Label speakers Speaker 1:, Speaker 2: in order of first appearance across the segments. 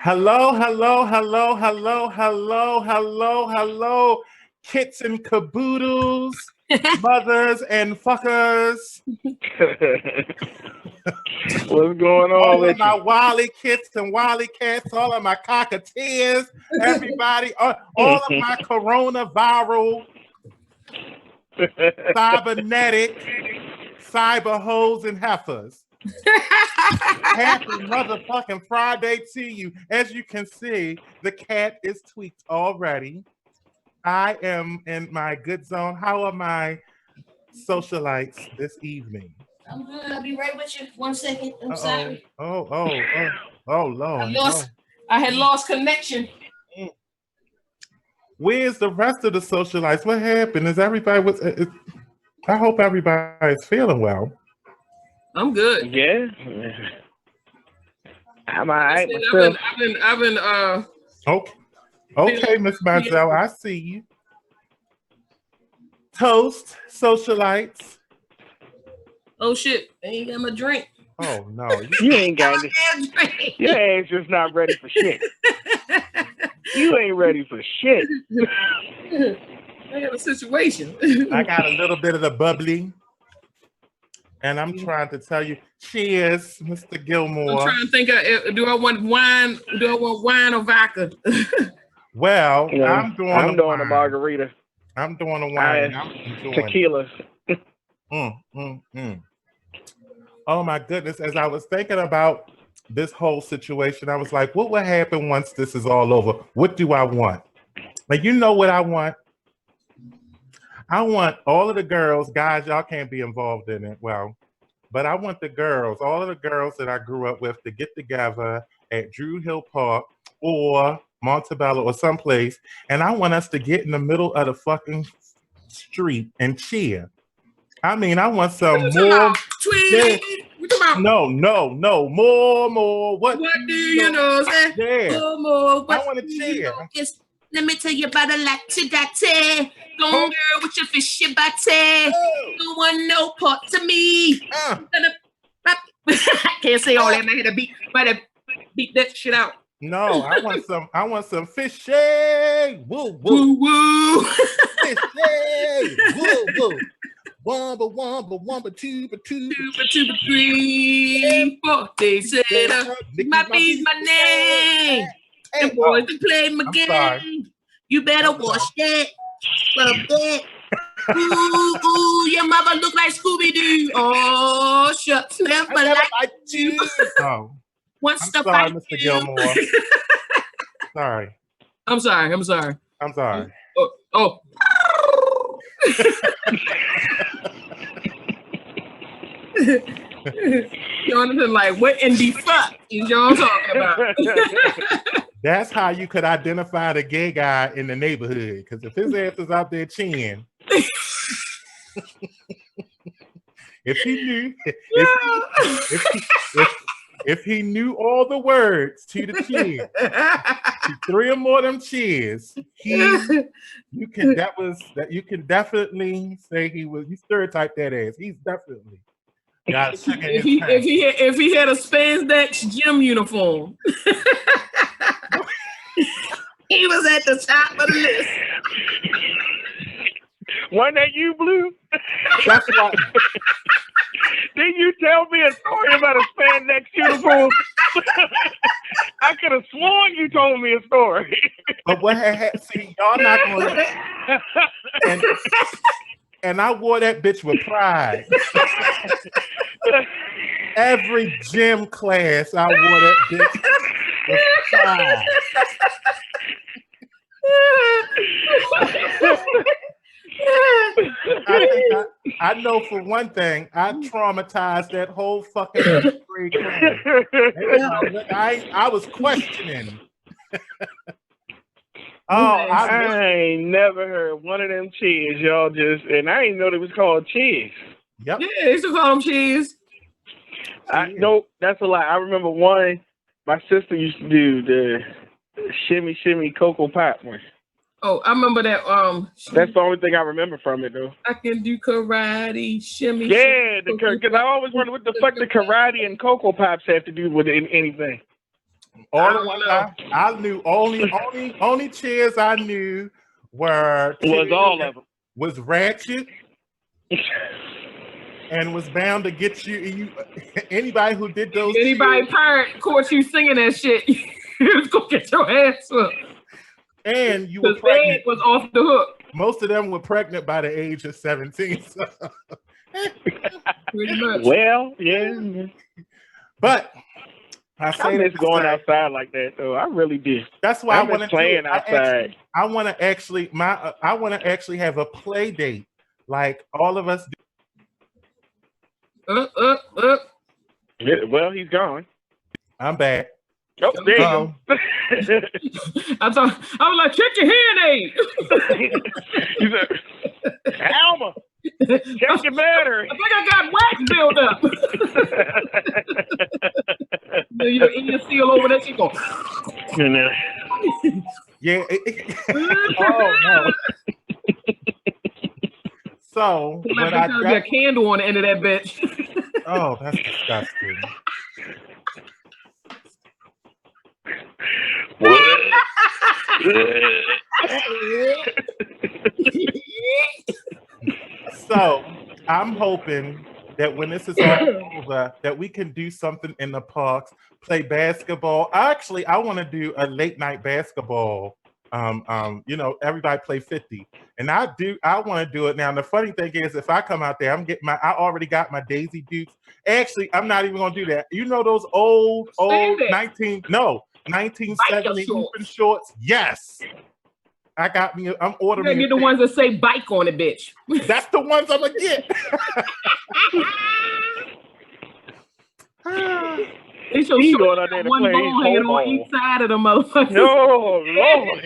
Speaker 1: Hello, hello, hello, hello, hello, hello, hello, kits and caboodles, mothers and fuckers.
Speaker 2: What's going on
Speaker 1: All of
Speaker 2: with
Speaker 1: my
Speaker 2: you?
Speaker 1: wily kits and wily cats, all of my cockatiers, everybody, all of my coronaviral, cybernetic, cyber hoes and heifers. Happy motherfucking Friday to you. As you can see, the cat is tweaked already. I am in my good zone. How are my socialites this evening?
Speaker 3: I'm good. I'll be right with you. 1 second. I'm
Speaker 1: Uh-oh.
Speaker 3: sorry.
Speaker 1: Oh, Lord.
Speaker 3: I had lost connection.
Speaker 1: Where's the rest of the socialites? What happened? Is everybody I hope everybody's feeling well.
Speaker 3: I'm good.
Speaker 2: Yeah, I'm all right
Speaker 3: Listen,
Speaker 2: myself.
Speaker 3: I've been
Speaker 1: Okay. Okay, Miss Marzel, I see you. Toast, socialites.
Speaker 3: Oh shit! I ain't got my drink.
Speaker 1: Oh no.
Speaker 2: You ain't got it.
Speaker 3: Damn drink.
Speaker 2: Your ass just not ready for shit. You ain't ready for shit.
Speaker 3: I got a situation.
Speaker 1: I got a little bit of the bubbly. And I'm trying to tell you, cheers, Mr.
Speaker 3: I'm
Speaker 1: Gilmore.
Speaker 3: trying to think of do I want wine? Do I want wine or vodka?
Speaker 1: Well,
Speaker 2: You know,
Speaker 1: I'm doing
Speaker 2: a
Speaker 1: wine.
Speaker 2: margarita.
Speaker 1: I'm doing a wine. I'm enjoying
Speaker 2: Tequila.
Speaker 1: it. Oh my goodness. As I was thinking about this whole situation, I was like, what will happen once this is all over? What do I want? Like, you know what I want? I want all of the girls, guys, y'all can't be involved in it. Well, but I want the girls, all of the girls that I grew up with to get together at Drew Hill Park or Montebello or someplace. And I want us to get in the middle of the fucking street and cheer. I mean, I want some more. Yeah.
Speaker 3: We talking about
Speaker 1: No. More. What
Speaker 3: do you know?
Speaker 1: Yeah.
Speaker 3: More.
Speaker 1: I want to cheer.
Speaker 3: Let me tell you about a latte. Go girl with your fishy body. No one no part to me. I can't say all that. I had to beat that shit out.
Speaker 1: No, I want some fishy. Woo.
Speaker 3: Woo.
Speaker 1: Fishy. Woo. One, but two, but
Speaker 3: 3, 4. They said, my be's my name. The boys can play my game. You better watch that. Rub that. Ooh, your mother look like Scooby-Doo. Oh, shucks, never like you.
Speaker 1: Oh,
Speaker 3: Once
Speaker 1: I'm sorry, Mr. Gilmore. Sorry.
Speaker 3: I'm sorry.
Speaker 1: Oh.
Speaker 3: Jonathan, like, what in the fuck is y'all talking about?
Speaker 1: That's how you could identify the gay guy in the neighborhood. Because if his ass is out there cheering, if he knew all the words to the cheer, to 3 or more of them cheers, you can definitely say he was. You stereotype that ass. He's definitely.
Speaker 3: If he had a spandex gym uniform, he was at the top of the list.
Speaker 2: One that you blew?
Speaker 1: That's right.
Speaker 2: Did you tell me a story about a spandex uniform? I could have sworn you told me a story.
Speaker 1: But what see, y'all not going to. And I wore that bitch with pride. Every gym class, I wore that bitch with pride. I know for one thing, I traumatized that whole fucking grade class. I was questioning.
Speaker 2: I ain't never heard one of them cheers, y'all and I didn't know they was called cheers.
Speaker 1: Yep.
Speaker 3: Yeah, they used to call them cheers.
Speaker 2: Nope, that's a lie. I remember one my sister used to do, the shimmy Cocoa Pop one.
Speaker 3: Oh, I remember that.
Speaker 2: That's the only thing I remember from it, though.
Speaker 3: I can do karate, shimmy.
Speaker 2: Yeah, because I always wonder what the fuck the karate and Cocoa Pops have to do with anything.
Speaker 1: All the ones I knew, only chairs I knew were
Speaker 2: Was all of them.
Speaker 1: Was ratchet and was bound to get you anybody who did those
Speaker 3: anybody
Speaker 1: chairs,
Speaker 3: parent caught you singing that shit, you was gonna get your ass up.
Speaker 1: and you were
Speaker 3: pregnant. Was off the hook.
Speaker 1: Most of them were pregnant by the age of 17. So.
Speaker 3: Pretty much.
Speaker 2: Well, yeah.
Speaker 1: But I
Speaker 2: miss going outside like that, though. I really did.
Speaker 1: That's why I want to
Speaker 2: playing outside.
Speaker 1: I want to actually have a play date like all of us do.
Speaker 2: Well, he's gone.
Speaker 1: I'm back.
Speaker 2: Oh, there you go.
Speaker 3: I was like, check your hearing aid.
Speaker 2: He said, Alma, check your battery.
Speaker 3: I think I got wax build up. Your ear seal over there, she go.
Speaker 1: Yeah. Oh no. So when I got
Speaker 3: a candle on the end of that bitch.
Speaker 1: Oh, that's disgusting. So I'm hoping that when this is all over, that we can do something in the parks, play basketball. Actually, I want to do a late night basketball. Everybody play 50, and I want to do it now. And the funny thing is, if I come out there, I already got my Daisy Dukes. Actually, I'm not even gonna do that. You know those old 1970 hooping shorts? Yes. I'm ordering.
Speaker 3: You get the ones that say bike on it, bitch.
Speaker 1: That's the ones I'm gonna get.
Speaker 3: It's your
Speaker 2: he going out there to
Speaker 3: one
Speaker 2: play
Speaker 3: ball hanging on each side of the motherfucker.
Speaker 2: No, Lord.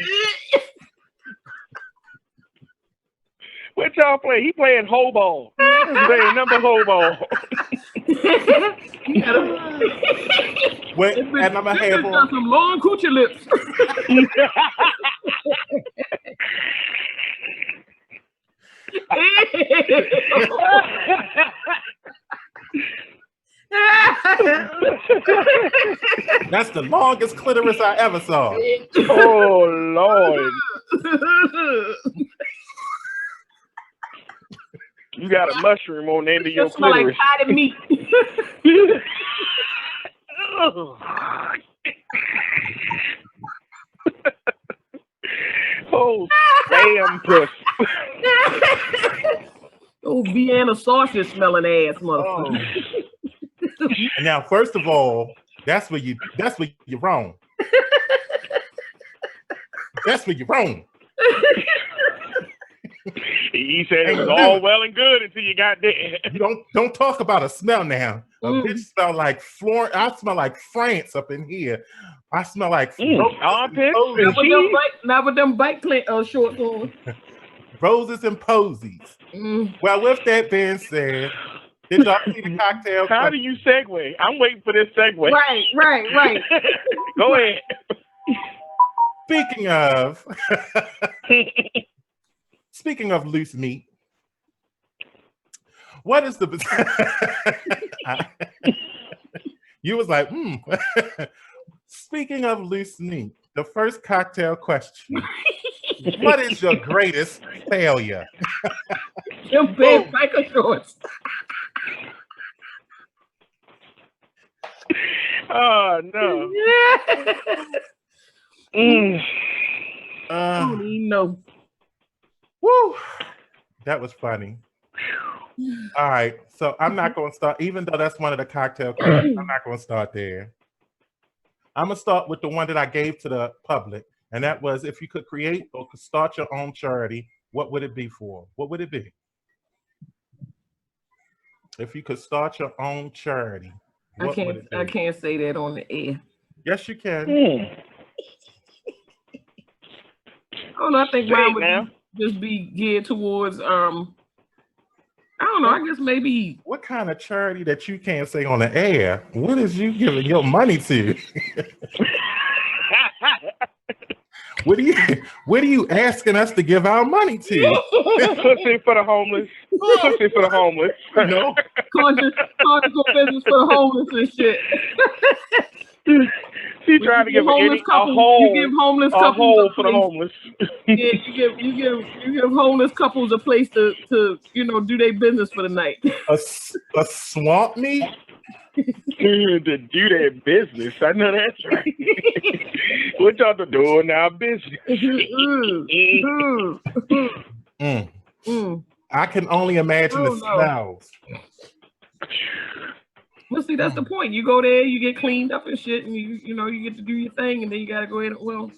Speaker 2: What y'all play? He playing hoe ball. He's playing number hoe ball.
Speaker 1: Wait, and I'm gonna have
Speaker 3: got some long coochie lips.
Speaker 1: That's the longest clitoris I ever saw.
Speaker 2: Oh Lord. You got a mushroom on the end of your clitoris.
Speaker 3: Like potted meat.
Speaker 2: Oh, damn puss.
Speaker 3: Oh, Vienna sausage smelling ass motherfucker.
Speaker 1: Oh. Now, first of all, that's where you're wrong. That's where you're wrong.
Speaker 2: He said it was all well and good until you got there.
Speaker 1: You don't talk about a smell now. A bitch smell like Florence. I smell like France up in here. I smell like
Speaker 2: armpits.
Speaker 3: Not with them bike shorts on.
Speaker 1: Roses and posies. Well, with that being said, did y'all see the cocktail?
Speaker 2: How do you segue? I'm waiting for this segue.
Speaker 3: Right.
Speaker 2: Go ahead.
Speaker 1: Speaking of loose meat, what is the you was like, Speaking of loose meat, the first cocktail question. What is your greatest failure?
Speaker 3: Your big biker shorts.
Speaker 2: Oh no.
Speaker 3: No.
Speaker 1: Woo! That was funny. All right, so I'm not going to start, even though that's one of the cocktail questions, I'm not going to start there. I'm going to start with the one that I gave to the public, and that was, if you could create or could start your own charity, what would it be for? What would it be? If you could start your own charity, what would it be?
Speaker 3: I can't say that on the air.
Speaker 1: Yes, you can.
Speaker 3: I think mine would just be geared towards I don't know, I guess maybe
Speaker 1: what kind of charity that you can't say on the air? What is you giving your money to? What are you asking us to give our money to?
Speaker 2: Pussy for the homeless. Pussy for the homeless.
Speaker 3: No. Conjugal business for the homeless and shit.
Speaker 2: She trying to give
Speaker 3: homeless couples, you give homeless
Speaker 2: a
Speaker 3: couples
Speaker 2: hole
Speaker 3: a
Speaker 2: for the
Speaker 3: place.
Speaker 2: homeless.
Speaker 3: Yeah, you give homeless couples a place to do their business for the night.
Speaker 1: A swamp meet?
Speaker 2: To do their business. I know that's right. What y'all doing now? Business.
Speaker 1: I can only imagine the smells.
Speaker 3: Well, see, that's the point. You go there, you get cleaned up and shit, and you get to do your thing, and then you gotta go in. Well,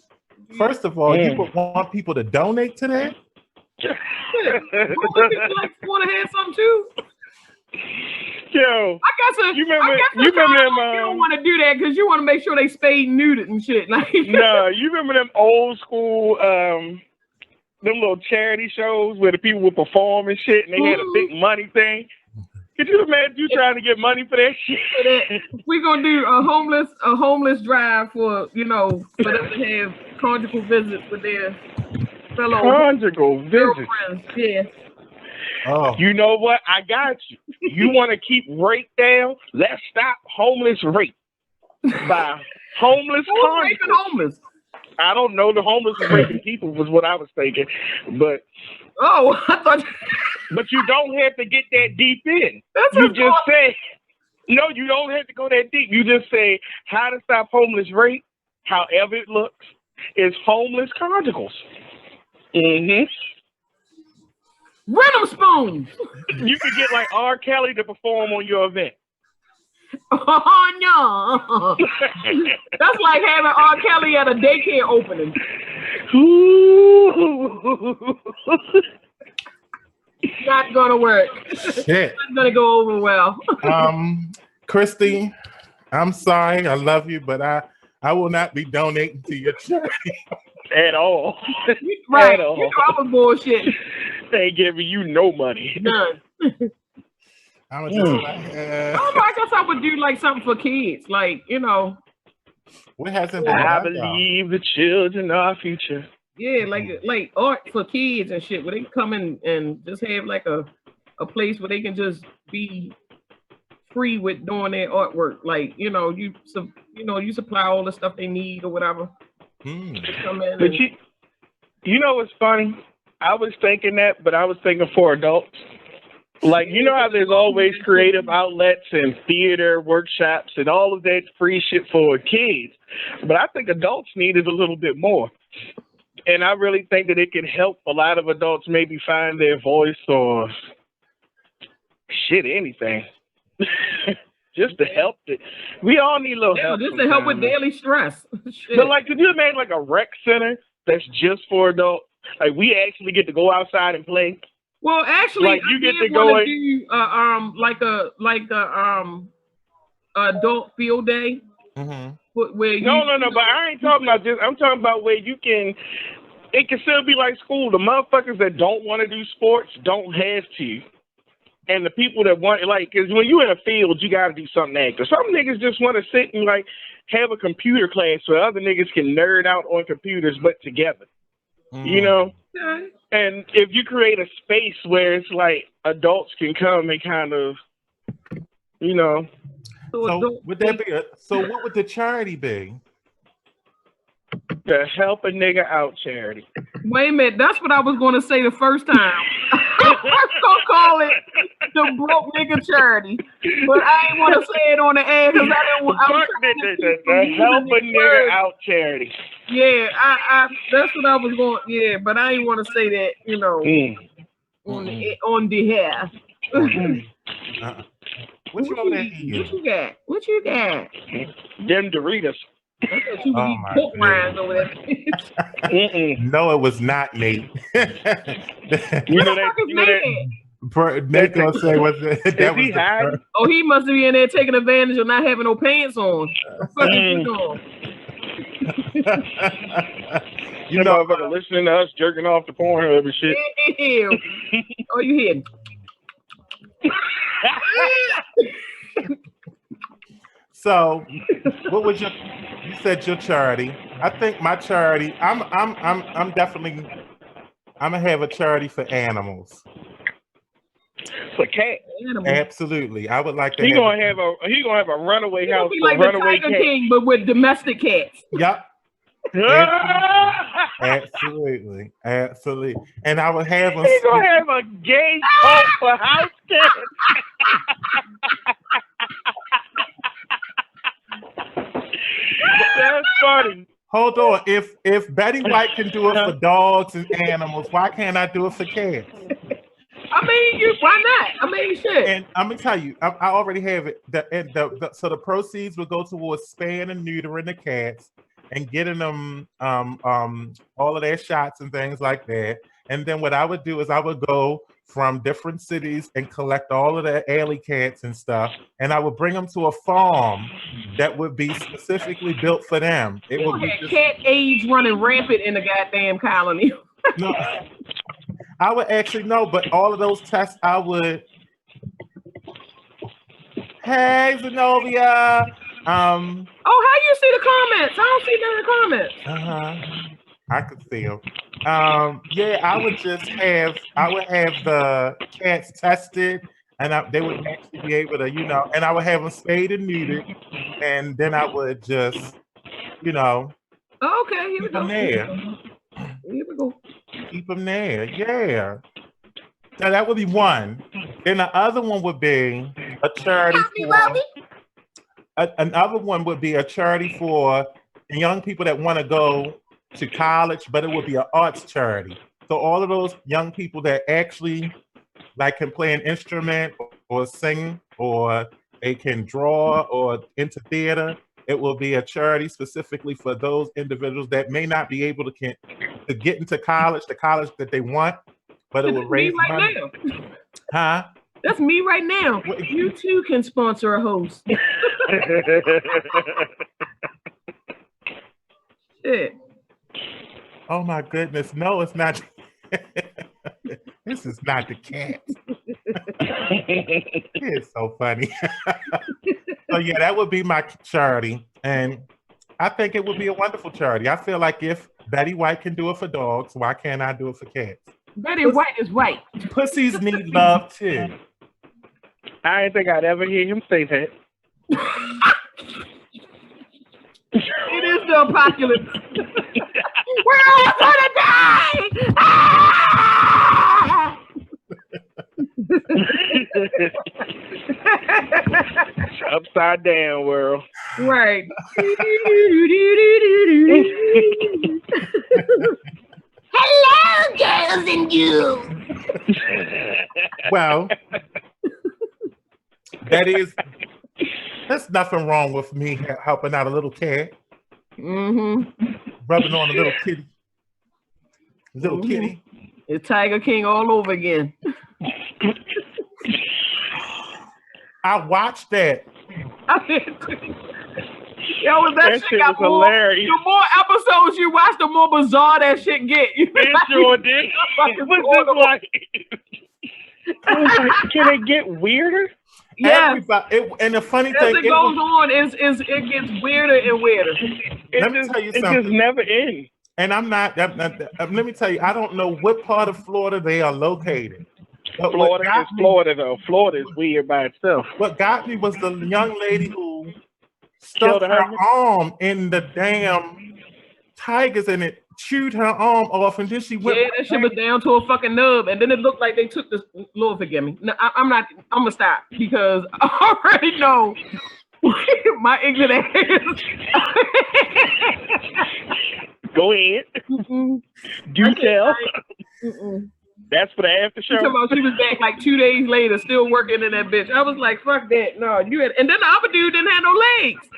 Speaker 1: first of all, you would want people to donate to that?
Speaker 3: Yeah. People want to have something too.
Speaker 2: Yo,
Speaker 3: I guess you remember them? You don't want to do that because you want to make sure they spayed and neutered and shit. Like,
Speaker 2: no, you remember them old school, them little charity shows where the people would perform and shit, and they had a big money thing. Could you imagine you trying to get money for that shit?
Speaker 3: We're gonna do a homeless drive for them to have conjugal visits with their fellow
Speaker 2: conjugal visits.
Speaker 3: Yeah.
Speaker 1: Oh.
Speaker 2: You know what? I got you. You want to keep rape down? Let's stop homeless rape by homeless conjugals.
Speaker 3: Homeless?
Speaker 2: I don't know. The homeless is raping people was what I was thinking, but
Speaker 3: I thought.
Speaker 2: But you don't have to get that deep in. You just say, no, you don't have to go that deep. You just say how to stop homeless rape, however it looks, is homeless conjugals.
Speaker 3: Rhythm spoons.
Speaker 2: You could get like R. Kelly to perform on your event.
Speaker 3: Oh no! That's like having R. Kelly at a daycare opening. Not gonna work.
Speaker 1: Shit.
Speaker 3: Not gonna go over well.
Speaker 1: Christy, I'm sorry. I love you, but I will not be donating to your charity
Speaker 2: at all.
Speaker 3: Right? At all. I was bullshit.
Speaker 2: They ain't giving you no money.
Speaker 3: None.
Speaker 1: I
Speaker 3: guess I would do like something for kids, like
Speaker 1: What hasn't been?
Speaker 2: I believe the children are our future.
Speaker 3: Yeah, like art for kids and shit, where they can come in and just have like a place where they can just be free with doing their artwork. Like you supply all the stuff they need or whatever.
Speaker 2: But you know what's funny? I was thinking that, but I was thinking for adults. Like, you know how there's always creative outlets and theater workshops and all of that free shit for kids. But I think adults need it a little bit more. And I really think that it can help a lot of adults maybe find their voice or anything. Just to help it. We all need a little help.
Speaker 3: Just to help with daily stress.
Speaker 2: But like, could you imagine like a rec center that's just for adults? Like we actually get to go outside and play.
Speaker 3: Well, actually,
Speaker 2: like you get to go
Speaker 3: do adult field day.
Speaker 1: Mm-hmm.
Speaker 3: Where
Speaker 2: no, but I ain't talking about this. I'm talking about where you can. It can still be like school. The motherfuckers that don't want to do sports don't have to, and the people that want, like, because when you in a field, you got to do something active. Some niggas just want to sit and like have a computer class where other niggas can nerd out on computers, but together. You know, and if you create a space where it's like adults can come and kind of,
Speaker 1: So would that be so what would the charity be?
Speaker 2: The Help a Nigga Out charity.
Speaker 3: Wait a minute, that's what I was going to say the first time. I was going to call it the Broke Nigga Charity, but I didn't want to say it on the air because I didn't want
Speaker 2: the Help a Nigga Out charity.
Speaker 3: Yeah, I that's what I was going. Yeah, but I didn't want to say that, on the hair.
Speaker 1: What
Speaker 3: you got?
Speaker 2: Them Doritos.
Speaker 3: I thought you would eat pork rinds over there.
Speaker 1: No, it was not Nate. Nate gonna say what's that? That was
Speaker 3: he must be in there taking advantage of not having no pants on. What you doing?
Speaker 2: You know, listening to us jerking off the Pornhub and shit.
Speaker 3: Ew. Oh, you hear?
Speaker 1: So, what was you said your charity? I think my charity. I'm definitely. I'm gonna have a charity for animals.
Speaker 2: For cat.
Speaker 1: Absolutely. I would like to
Speaker 2: He gonna have a runaway house
Speaker 3: Be
Speaker 2: for
Speaker 3: like the
Speaker 2: runaway
Speaker 3: Tiger
Speaker 2: cat.
Speaker 3: King, but with domestic cats.
Speaker 1: Yep. Absolutely. Absolutely. And I would have
Speaker 2: He's gonna have a gay cult for house cats. That's funny.
Speaker 1: Hold on. If Betty White can do it for dogs and animals, why can't I do it for cats?
Speaker 3: I mean, why not? I mean, shit.
Speaker 1: And I'm gonna tell you, I already have it. So the proceeds will go towards spaying and neutering the cats and getting them all of their shots and things like that. And then what I would do is I would go from different cities and collect all of the alley cats and stuff, and I would bring them to a farm that would be specifically built for them. It would be just,
Speaker 3: cat AIDS running rampant in the goddamn colony.
Speaker 1: no, I would actually know, but all of those tests I would. Hey, Zenobia.
Speaker 3: Oh, how you see the comments? I don't see none of the comments.
Speaker 1: I could see them. Yeah, I would have the cats tested, and they would actually be able to, and I would have them spayed and neutered, and then I would just,
Speaker 3: Okay, here we
Speaker 1: keep
Speaker 3: go.
Speaker 1: them there.
Speaker 3: Here we go.
Speaker 1: Keep them there, yeah. Now that would be one. Then the other one would be a charity another one would be a charity for young people that want to go to college, but it would be an arts charity. So all of those young people that actually can play an instrument or sing, or they can draw or into theater, it will be a charity specifically for those individuals that may not be able to get into college, the college that they want, but it will raise money.
Speaker 3: Now.
Speaker 1: Huh?
Speaker 3: That's me right now. You too can sponsor a host. Shit.
Speaker 1: Oh my goodness. No, it's not. This is not the cat. It's so funny. So yeah, that would be my charity. And I think it would be a wonderful charity. I feel like if Betty White can do it for dogs, why can't I do it for cats?
Speaker 3: Betty White is white. Pussies
Speaker 1: need love too.
Speaker 2: I didn't think I'd ever hear him say that.
Speaker 3: It is the apocalypse. We're all gonna die! Ah!
Speaker 2: Upside down world.
Speaker 3: Right. Hello, girls and you.
Speaker 1: Well, there's nothing wrong with me helping out a little cat. Rubbing on a little kitty. Kitty.
Speaker 3: It's Tiger King all over again.
Speaker 1: I watched that.
Speaker 3: Yo, that shit got more hilarious. The more episodes you watch, the more bizarre that shit get.
Speaker 2: It sure did. It was like, can it get weirder?
Speaker 3: Yeah.
Speaker 1: And the funny
Speaker 3: as
Speaker 1: thing,
Speaker 3: it goes on, it gets weirder and weirder.
Speaker 1: Let me tell you something.
Speaker 2: It just never ends.
Speaker 1: And let me tell you, I don't know what part of Florida they are located.
Speaker 2: Florida is Florida, though. Florida is weird by itself.
Speaker 1: What got me was the young lady who stuck her arm in the damn tigers and it chewed her arm off, and then she went.
Speaker 3: Yeah, that shit was down to a fucking nub, and then it looked like they took this. Lord forgive me. No, I'm gonna stop because I already know my ignorant ass.
Speaker 2: Go ahead. Do tell. That's for the after show.
Speaker 3: She was back like 2 days later, still working in that bitch. I was like, fuck that. No, and then the other dude didn't have no legs.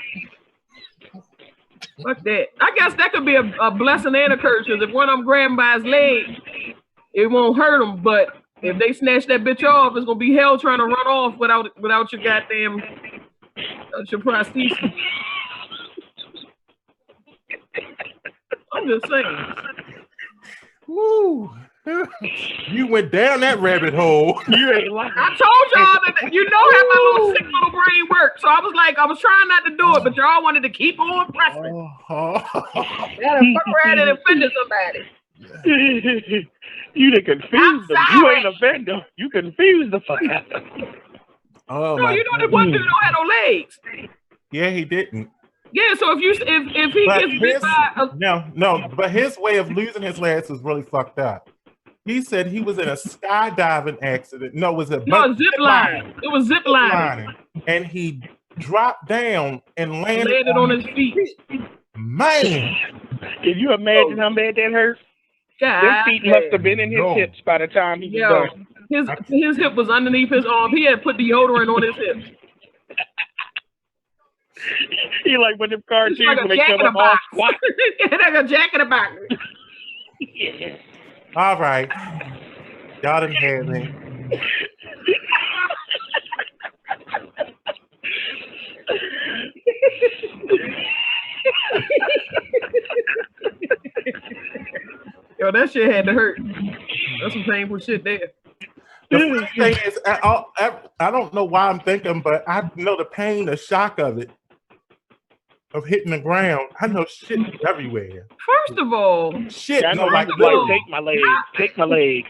Speaker 3: Fuck that. I guess that could be a blessing and a curse, because if one of them grab him by his leg, it won't hurt him. But if they snatch that bitch off, it's gonna be hell trying to run off without your goddamn your prosthesis. I'm just saying.
Speaker 1: Woo. You went down that rabbit hole.
Speaker 2: You ain't lying.
Speaker 3: I told y'all that you know how my little sick little brain works. So I was trying not to do it, but y'all wanted to keep on pressing. Gotta fuck around and offend somebody.
Speaker 2: You done confused them. You ain't a vendor. You confused the fuck out of them.
Speaker 1: Oh
Speaker 3: No,
Speaker 1: my
Speaker 3: you know that one dude don't have no legs.
Speaker 1: Yeah, he didn't.
Speaker 3: Yeah, so if he gets bit by
Speaker 1: no, but his way of losing his legs was really fucked up. He said he was in a skydiving accident. No, it was a
Speaker 3: zip line. It was zip lining.
Speaker 1: And he dropped down and
Speaker 3: landed on his feet.
Speaker 1: Man,
Speaker 2: can you imagine how bad that hurt? His feet must have been in his hips by the time he was done.
Speaker 3: His hip was underneath his arm. He had put deodorant on his hips.
Speaker 2: He like when them cartoons
Speaker 3: like
Speaker 2: when they come up all squat.
Speaker 3: Like a jack in the box.
Speaker 2: Yeah.
Speaker 1: All right. Y'all done had me.
Speaker 3: Yo, that shit had to hurt. That's some painful shit there.
Speaker 1: The first thing is, I don't know why I'm thinking, but I know the pain, the shock of it, of hitting the ground. I know shit everywhere.
Speaker 3: First of all,
Speaker 1: shit.
Speaker 2: I know, like take my leg, take my leg.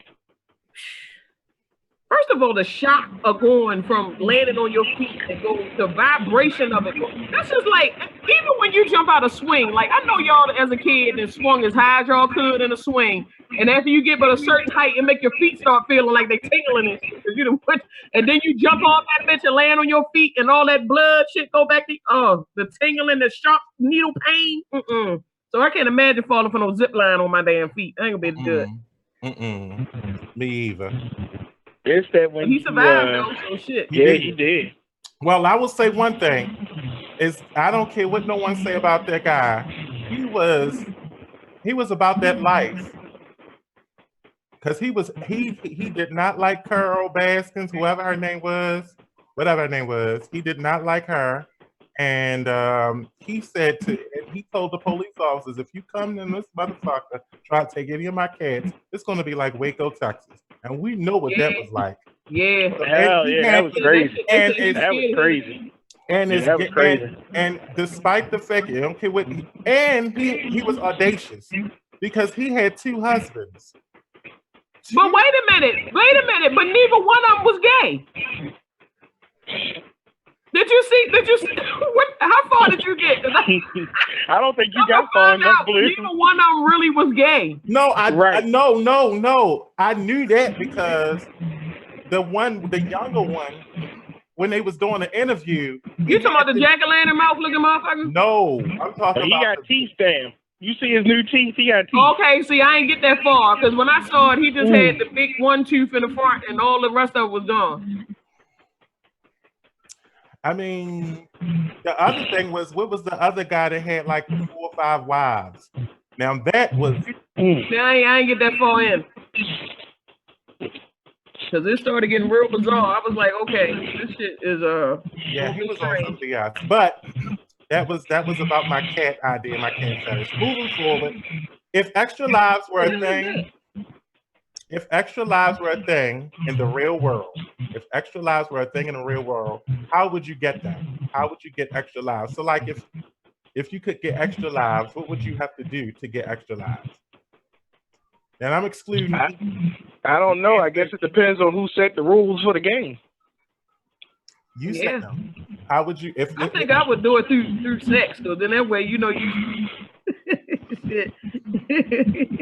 Speaker 3: First of all, the shock of going from landing on your feet and the vibration of it. That's just like, even when you jump out of swing, like I know y'all as a kid and swung as high as y'all could in a swing. And after you get but a certain height, it make your feet start feeling like they tingling and shit. And then you jump off that bitch and land on your feet and all that blood shit go back to, the tingling, the sharp needle pain. So I can't imagine falling from no zip line on my damn feet. I ain't gonna be able to do it.
Speaker 1: Me either.
Speaker 2: It's that when
Speaker 3: he survived though, so shit.
Speaker 2: Yeah, he did.
Speaker 1: Well, I will say one thing is I don't care what no one say about that guy. He was about that life. Cause he did not like Carol Baskins, whatever her name was. He did not like her. And he told the police officers, if you come in this motherfucker try to take any of my cats, it's gonna be like Waco, Texas. And we know what that was like.
Speaker 3: Yeah.
Speaker 2: Hell yeah, that was crazy. That was crazy.
Speaker 1: And that was crazy. And despite the fact, I don't care what he was audacious because he had 2 husbands.
Speaker 3: But wait a minute, but neither one of them was gay. Did you see how far did you get?
Speaker 2: I don't think you got far enough.
Speaker 3: Neither one of them really was gay.
Speaker 1: No, no. I knew that because the younger one, when they was doing the interview.
Speaker 3: You talking about the jack-o'-lantern mouth looking motherfucker?
Speaker 1: No, I'm talking
Speaker 2: about. He got teeth down. You see his new teeth? He got teeth.
Speaker 3: Okay, see, I ain't get that far because when I saw it, he just had the big one tooth in the front and all the rest of it was gone.
Speaker 1: I mean, the other thing was, what was the other guy that had like 4 or 5 wives? Now that was.
Speaker 3: Now I ain't get that far in. Because it started getting real bizarre. I was like, okay, this shit is
Speaker 1: yeah, he was on something else. But that was about my cat idea, my cat fetish. Moving forward, if extra lives were a thing. If extra lives were a thing in the real world, how would you get them? How would you get extra lives? So like if you could get extra lives, what would you have to do to get extra lives? And I'm excluding.
Speaker 2: I don't know. I guess it depends on who set the rules for the game.
Speaker 1: You set them. How would you?
Speaker 3: I think I would do it through sex, so then that way you.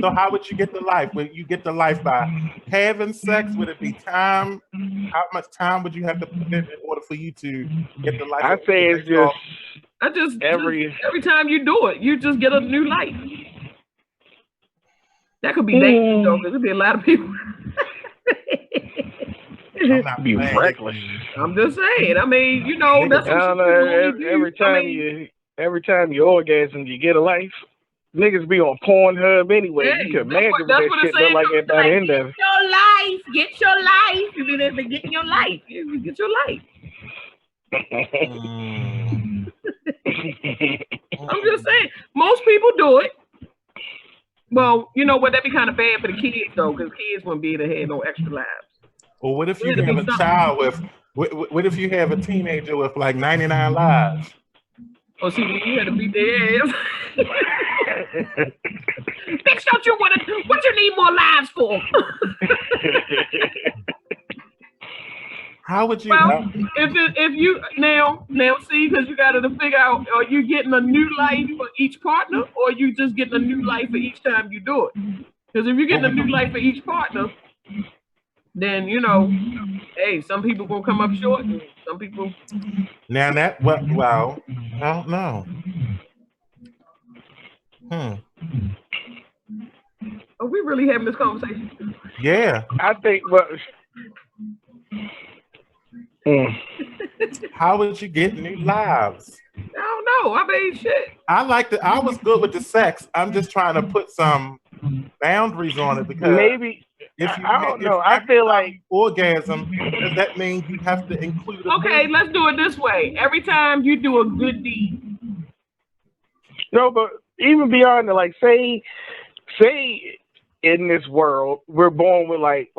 Speaker 1: So how would you get the life? Would you get the life by having sex? Would it be time? How much time would you have to put in order for you to get the life?
Speaker 2: I say it's just every
Speaker 3: time you do it, you just get a new life. That could be dangerous though, because there'd be a lot of people.
Speaker 1: I'm not being reckless.
Speaker 3: I'm just saying. I mean, that's
Speaker 2: every time you orgasm, you get a life. Niggas be on Pornhub anyway. You can imagine what that shit look like at the end of it.
Speaker 3: Get your life. You mean they're getting your life. Get your life. I'm just saying, most people do it. Well, you know what? That'd be kind of bad for the kids though, because kids wouldn't be able to have no extra lives.
Speaker 1: Well, what if you have a child with? What if you have a teenager with like 99 lives?
Speaker 3: Oh, see, you had to beat their ass. Bitch, don't you want to? What you need more lives for?
Speaker 1: How would you?
Speaker 3: Well, if you now see, because you got to figure out, are you getting a new life for each partner, or you just getting a new life for each time you do it? Because if you're getting a new life for each partner, then hey, some people gonna come up short, and some people.
Speaker 1: Now that well, I don't know.
Speaker 3: Are we really having this conversation?
Speaker 1: Yeah.
Speaker 2: I think, well,
Speaker 1: How would you get new lives?
Speaker 3: I don't know. I mean, shit.
Speaker 1: I was good with the sex. I'm just trying to put some boundaries on it because
Speaker 2: maybe. I don't know. I feel like
Speaker 1: orgasm. Does that mean you have to include?
Speaker 3: Okay, let's do it this way. Every time you do a good deed.
Speaker 2: No, but even beyond the, like, say in this world we're born with like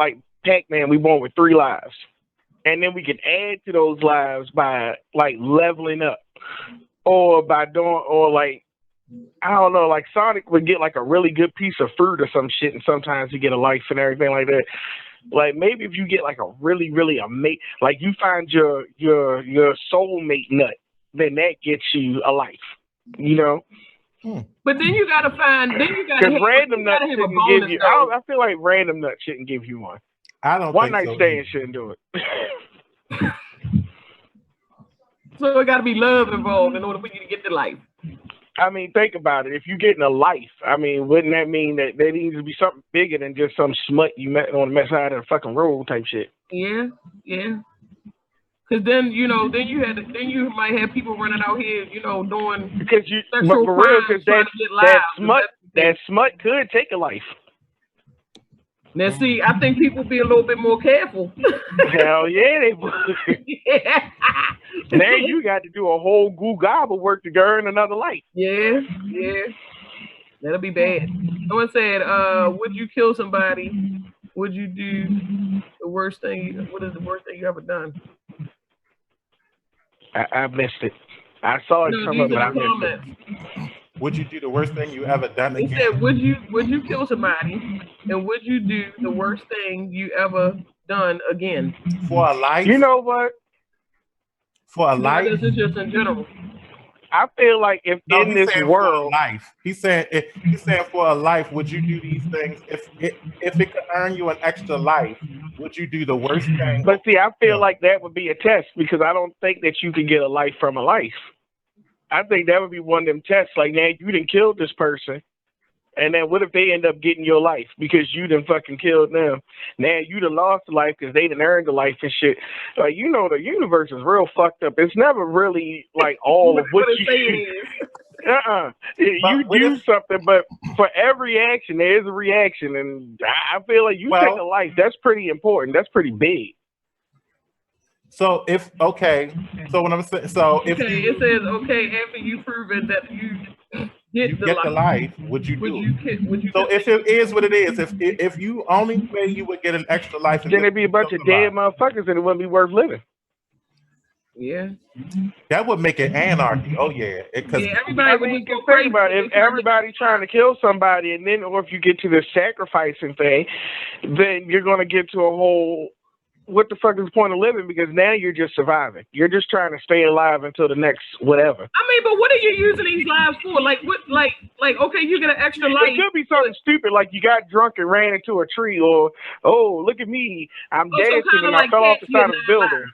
Speaker 2: Pac-Man, we're born with 3 lives, and then we can add to those lives by like leveling up, or by doing, or like, I don't know, like Sonic would get like a really good piece of fruit or some shit, and sometimes you get a life and everything like that. Like maybe if you get like a really amazing, like you find your soulmate nut, then that gets you a life,
Speaker 3: But then you gotta find. Then you gotta have,
Speaker 2: random nuts
Speaker 3: have a
Speaker 2: shouldn't
Speaker 3: bonus.
Speaker 2: give you. I feel like random nuts shouldn't give you one.
Speaker 1: I don't.
Speaker 2: One
Speaker 1: think
Speaker 2: night
Speaker 1: so
Speaker 2: stand
Speaker 1: either.
Speaker 2: shouldn't do it.
Speaker 3: So it got to be love involved in order for you to get the life.
Speaker 2: I mean, think about it. If you're getting a life, I mean, wouldn't that mean that there needs to be something bigger than just some smut you met on the side of the fucking road type shit?
Speaker 3: Yeah. Because then you might have people running out here, doing
Speaker 2: because you
Speaker 3: sexual
Speaker 2: for real,
Speaker 3: crimes
Speaker 2: because
Speaker 3: that
Speaker 2: smut could take a life.
Speaker 3: Now, see, I think people be a little bit more careful.
Speaker 2: Hell yeah, they would.
Speaker 3: Yeah.
Speaker 2: Now you got to do a whole goo gobble work to earn another life.
Speaker 3: Yeah. That'll be bad. Someone said, would you kill somebody? Would you do the worst thing? What is the worst thing you ever done?
Speaker 2: I missed it. I saw it come up, but I missed it.
Speaker 1: Would you do the worst thing you ever done
Speaker 3: He
Speaker 1: again?
Speaker 3: said, would you kill somebody, and would you do the worst thing you ever done again?
Speaker 1: For a life?
Speaker 2: You know what?
Speaker 1: For a life?
Speaker 3: This is just in general.
Speaker 2: I feel like if in this world,
Speaker 1: for a life, he's saying for a life, would you do these things if it could earn you an extra life? Would you do the worst thing?
Speaker 2: But see, I feel like that would be a test, because I don't think that you could get a life from a life. I think that would be one of them tests. Like, now you done killed this person, and then what if they end up getting your life because you done fucking killed them? Now you done lost the life because they done earned the life and shit. Like, the universe is real fucked up. It's never really like all of what you you do something, but for every action there is a reaction, and I feel like you take a life. That's pretty important. That's pretty big.
Speaker 1: So if what I'm saying, it says
Speaker 3: after you proven that you get the life,
Speaker 1: would you do it? So if it is what it is, if you only way you would get an extra life,
Speaker 2: then there'd be a bunch of dead motherfuckers, and it wouldn't be worth living.
Speaker 3: Yeah,
Speaker 1: that would make it anarchy. Oh yeah,
Speaker 3: everybody would
Speaker 2: think about it. If everybody trying to kill somebody, and then, or if you get to the sacrificing thing, then you're gonna get to a whole. What the fuck is the point of living? Because now you're just surviving. You're just trying to stay alive until the next whatever.
Speaker 3: I mean, but what are you using these lives for? Like what? Like okay, you get an extra life.
Speaker 2: It could be something stupid, like you got drunk and ran into a tree, or look at me, I'm dancing and I fell off the side of the building.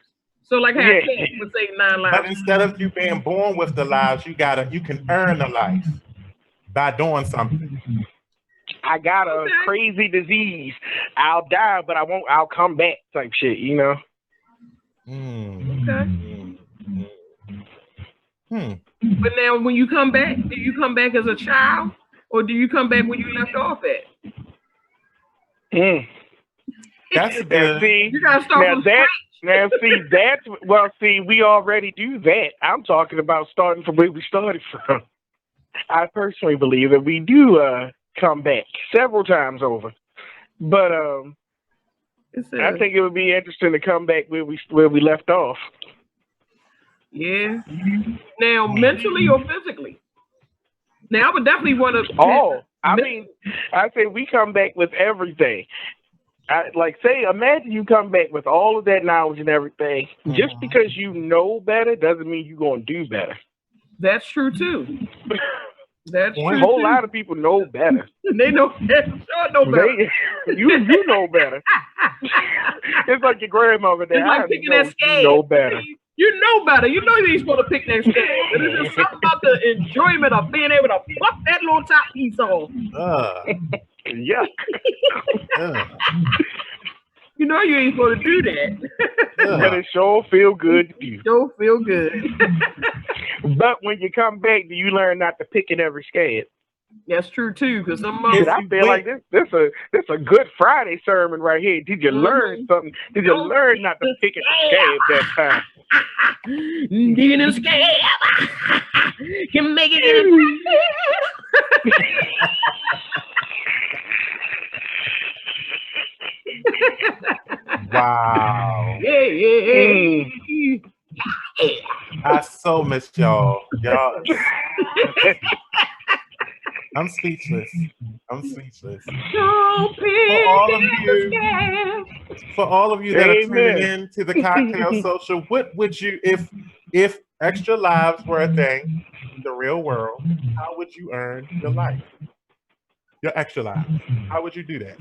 Speaker 3: So like how Cat would say 9 lives.
Speaker 1: But instead of you being born with the lives, you can earn a life by doing something.
Speaker 2: I got a crazy disease. I'll die, but I won't. I'll come back, type shit.
Speaker 3: But now, when you come back, do you come back as a child, or do you come back when you left off at?
Speaker 1: That's good.
Speaker 2: See,
Speaker 3: you gotta start from scratch.
Speaker 2: Now, see, we already do that. I'm talking about starting from where we started from. I personally believe that we do come back several times over, but I think it would be interesting to come back where we left off.
Speaker 3: Yeah. Now, mentally or physically? Now, I would definitely want to.
Speaker 2: I mean, I say we come back with everything. Imagine you come back with all of that knowledge and everything. Just because you know better doesn't mean you're going to do better.
Speaker 3: That's true, too. That's true.
Speaker 2: A whole lot of people know better.
Speaker 3: They know better.
Speaker 2: You know better. It's like your grandmother there.
Speaker 3: It's like picking that scale.
Speaker 2: You know better.
Speaker 3: You know better. You know you ain't supposed to pick that scale. It's just something about the enjoyment of being able to pluck that little top piece off.
Speaker 2: Yeah.
Speaker 3: You know you ain't supposed to do that.
Speaker 2: But it sure feel good to you.
Speaker 3: Sure feel good.
Speaker 2: But when you come back, do you learn not to pick at every scale?
Speaker 3: That's true too, because some
Speaker 2: I feel like this a Good Friday sermon right here. Did you learn something? Did you learn not to pick at the scale that time?
Speaker 3: Digging in the scale can make it.
Speaker 1: Wow.
Speaker 3: Yeah.
Speaker 1: I so miss y'all. I'm speechless. For all of you that are tuning in to the Kocktail Social, what would you, if extra lives were a thing in the real world, how would you earn your life? Your extra lives. How would you do that?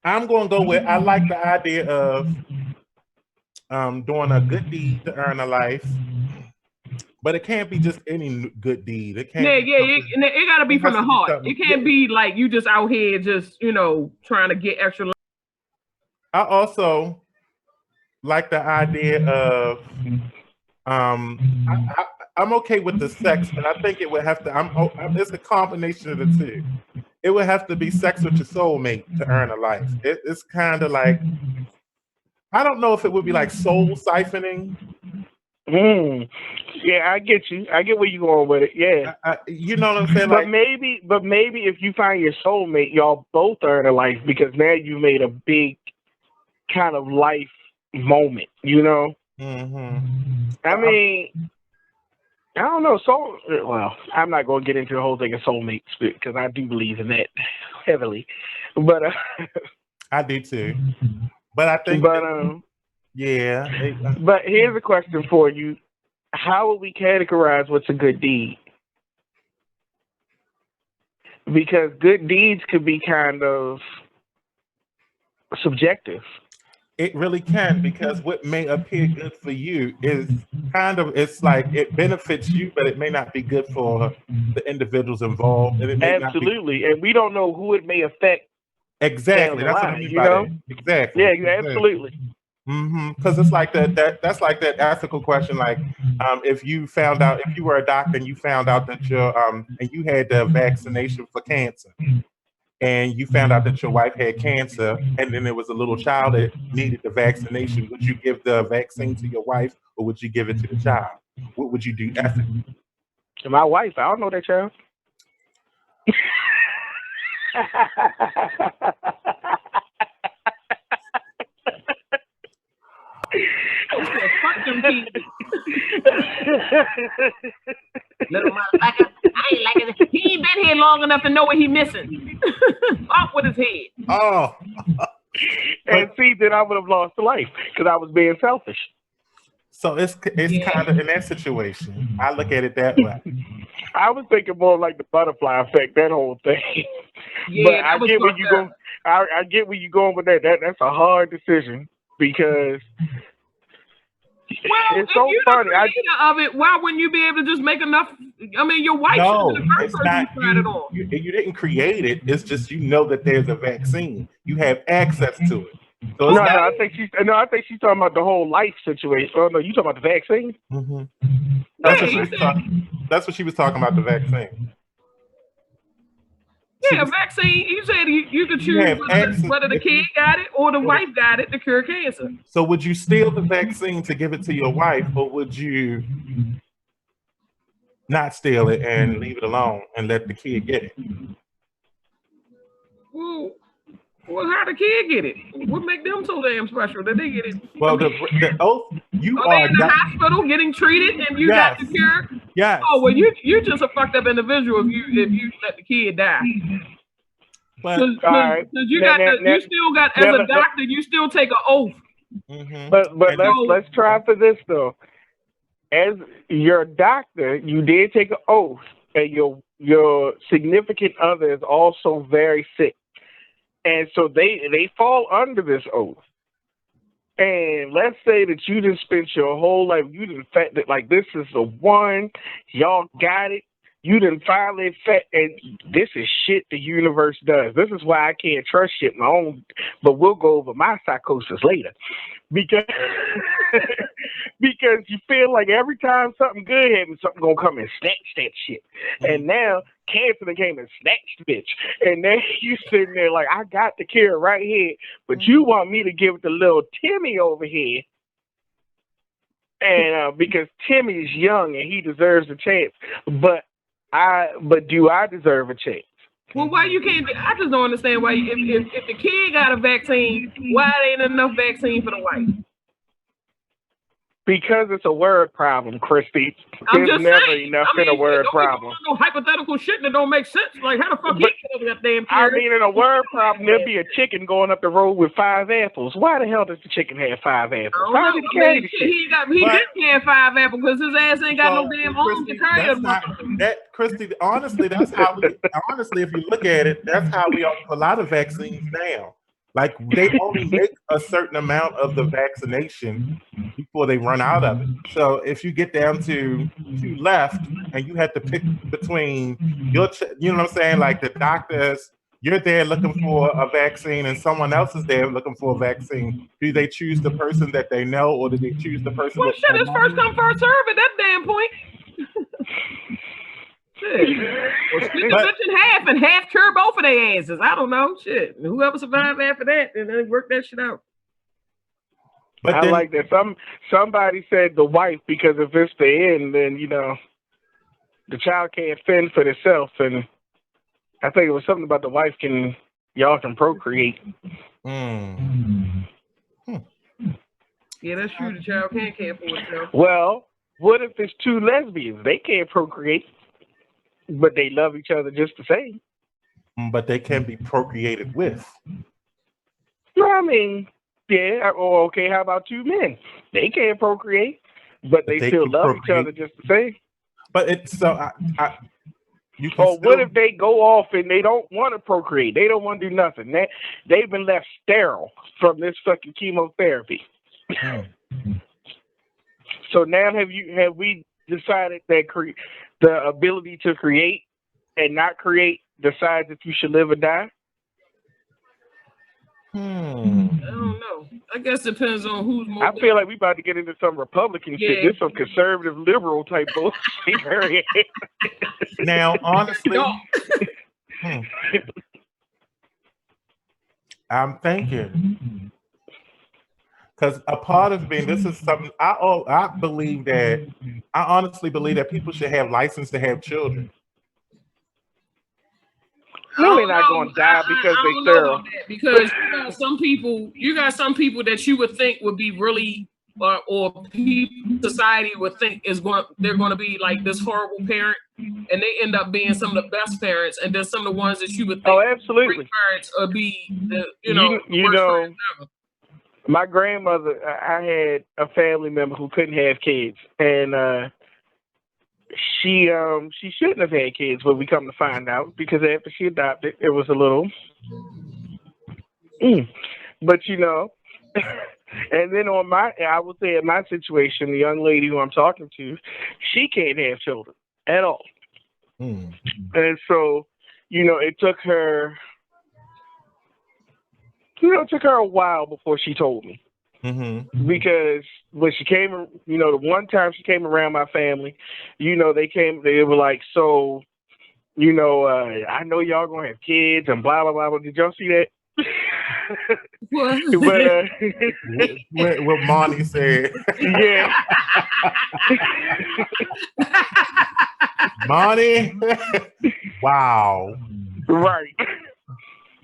Speaker 1: I'm going to go with, I like the idea of doing a good deed to earn a life. But it can't be just any good deed. It can't.
Speaker 3: It got to be from the heart. It can't be like you just out here just, trying to get extra.
Speaker 1: I also like the idea of, I'm okay with the sex, but I think it would have to, it's a combination of the two. It would have to be sex with your soulmate to earn a life. It's kind of like, I don't know if it would be like soul siphoning.
Speaker 2: Yeah, I get you. I get where you're going with it. Yeah,
Speaker 1: you know what I'm saying.
Speaker 2: But maybe if you find your soulmate, y'all both earn a life because now you made a big kind of life moment. I mean, I don't know. I'm not going to get into the whole thing of soulmates because I do believe in that heavily. But
Speaker 1: I do too. But I think. Yeah.
Speaker 2: But here's a question for you. How would we categorize what's a good deed? Because good deeds could be kind of subjective.
Speaker 1: It really can, because what may appear good for you is it's like it benefits you, but it may not be good for the individuals involved. And it may
Speaker 2: absolutely. And we don't know who it may affect.
Speaker 1: Exactly. That's what I mean by that. Exactly.
Speaker 2: Yeah, absolutely.
Speaker 1: Because it's like that's like that ethical question, like if you were a doctor and you found out that and you had the vaccination for cancer and you found out that your wife had cancer and then there was a little child that needed the vaccination, would you give the vaccine to your wife or would you give it to the child? What would you do ethically?
Speaker 2: To my wife, I don't know that child.
Speaker 3: Little motherfucker, I ain't like it. He ain't been here long enough to know what he missing. Off with his head.
Speaker 1: Oh.
Speaker 2: And see, then I would have lost a life because I was being selfish.
Speaker 1: So it's kind of in that situation. I look at it that way.
Speaker 2: I was thinking more like the butterfly effect, that whole thing.
Speaker 3: Yeah,
Speaker 2: but I get where you go. I get where you're going with that. That's a hard decision because.
Speaker 3: Well,
Speaker 2: it's so funny.
Speaker 3: Of it, why wouldn't you be able to just make enough? I mean, your wife should be the first person you tried it on.
Speaker 1: You didn't create it. It's just that there's a vaccine. You have access to it. So
Speaker 2: I think she's talking about the whole life situation. Oh no, you talking about the vaccine?
Speaker 1: Mm-hmm. That's what she was talking about. The vaccine.
Speaker 3: Yeah, a vaccine. You said you could choose whether the kid got it or the wife got it to cure cancer.
Speaker 1: So would you steal the vaccine to give it to your wife, or would you not steal it and leave it alone and let the kid get it?
Speaker 3: Well, how the kid get it? What make them so damn special that they get it?
Speaker 1: Well, the You
Speaker 3: Are they
Speaker 1: are
Speaker 3: in the hospital getting treated and you got the cure?
Speaker 1: Yes.
Speaker 3: Oh well, you're just a fucked up individual if you let the kid die.
Speaker 1: But
Speaker 3: you still got as a doctor, you still take an oath.
Speaker 2: Mm-hmm. But let's try for this though. As your doctor, you did take an oath, and your significant other is also very sick, and so they fall under this oath. And let's say that you didn't spend your whole life, you didn't fact that like this is the one, y'all got it. You didn't finally and this is shit the universe does. This is why I can't trust shit my own. But we'll go over my psychosis later, because because you feel like every time something good happens, something gonna come and snatch that shit. Mm-hmm. And now cancer came and snatched the bitch. And then you sitting there like, I got the cure right here, but you want me to give it to little Timmy over here. And because Timmy's young and he deserves a chance, but do I deserve a chance?
Speaker 3: Well, why you can't? I just don't understand why. If the kid got a vaccine, why ain't enough vaccine for the wife?
Speaker 2: Because it's a word problem, Christy. There's never enough in a word problem.
Speaker 3: No hypothetical shit that don't make sense. Like how the fuck he get over that damn period?
Speaker 2: I mean, in a word problem, there'd be a chicken going up the road with 5 apples. Why the hell does the chicken have 5 apples? How did he carry the shit?
Speaker 3: He didn't have 5 apples because his ass ain't got no damn arms to carry them.
Speaker 1: That Christy, honestly, that's how we. Honestly, if you look at it, that's how we offer a lot of vaccines now. Like they only make a certain amount of the vaccination before they run out of it. So if you get down to 2 left and you have to pick between you know what I'm saying? Like the doctors, you're there looking for a vaccine and someone else is there looking for a vaccine. Do they choose the person that they know or do they choose the person?
Speaker 3: Well, shit, it's first come, first serve at that damn point. Shit. Well, split the bitch in half and half cure both of their asses. I don't know. Shit. Whoever survived after that, and then work that shit out.
Speaker 2: But I like that. Somebody said the wife, because if it's the end, then the child can't fend for themselves. And I think it was something about the wife y'all can procreate.
Speaker 3: Yeah, that's true. The child can't care for itself.
Speaker 2: Well, what if it's 2 lesbians? They can't procreate. But they love each other just the same.
Speaker 1: But they can be procreated with.
Speaker 2: No, I mean, yeah. Or okay, how about 2 men? They can't procreate, but they still love each other just the same.
Speaker 1: But it's so.
Speaker 2: What if they go off and they don't want to procreate? They don't want to do nothing. They've been left sterile from this fucking chemotherapy. So now have we decided that the ability to create and not create decides if you should live or die?
Speaker 3: I don't know. I guess it depends on who's more.
Speaker 2: I feel like we about to get into some Republican shit. This some conservative liberal type bullshit.
Speaker 1: Now, honestly, I'm thinking. Because a part of me, this is something I honestly believe that people should have license to have children.
Speaker 2: No, they're not going to die because they sterile.
Speaker 3: Because you got some people that you would think would be really, or society would think they're going to be like this horrible parent, and they end up being some of the best parents, and then some of the ones that you would think
Speaker 2: absolutely
Speaker 3: great parents would be the worst parents ever.
Speaker 2: My grandmother, I had a family member who couldn't have kids, and she shouldn't have had kids. But we come to find out because after she adopted, it was a little. But and then I would say in my situation, the young lady who I'm talking to, she can't have children at all, and so it took her. It took her a while before she told me. Because when she came, the one time she came around my family, they were like, so, I know y'all gonna have kids and blah, blah, blah, blah. Did y'all see that?
Speaker 1: What Monty said.
Speaker 2: Yeah.
Speaker 1: Monty? Wow.
Speaker 2: Right.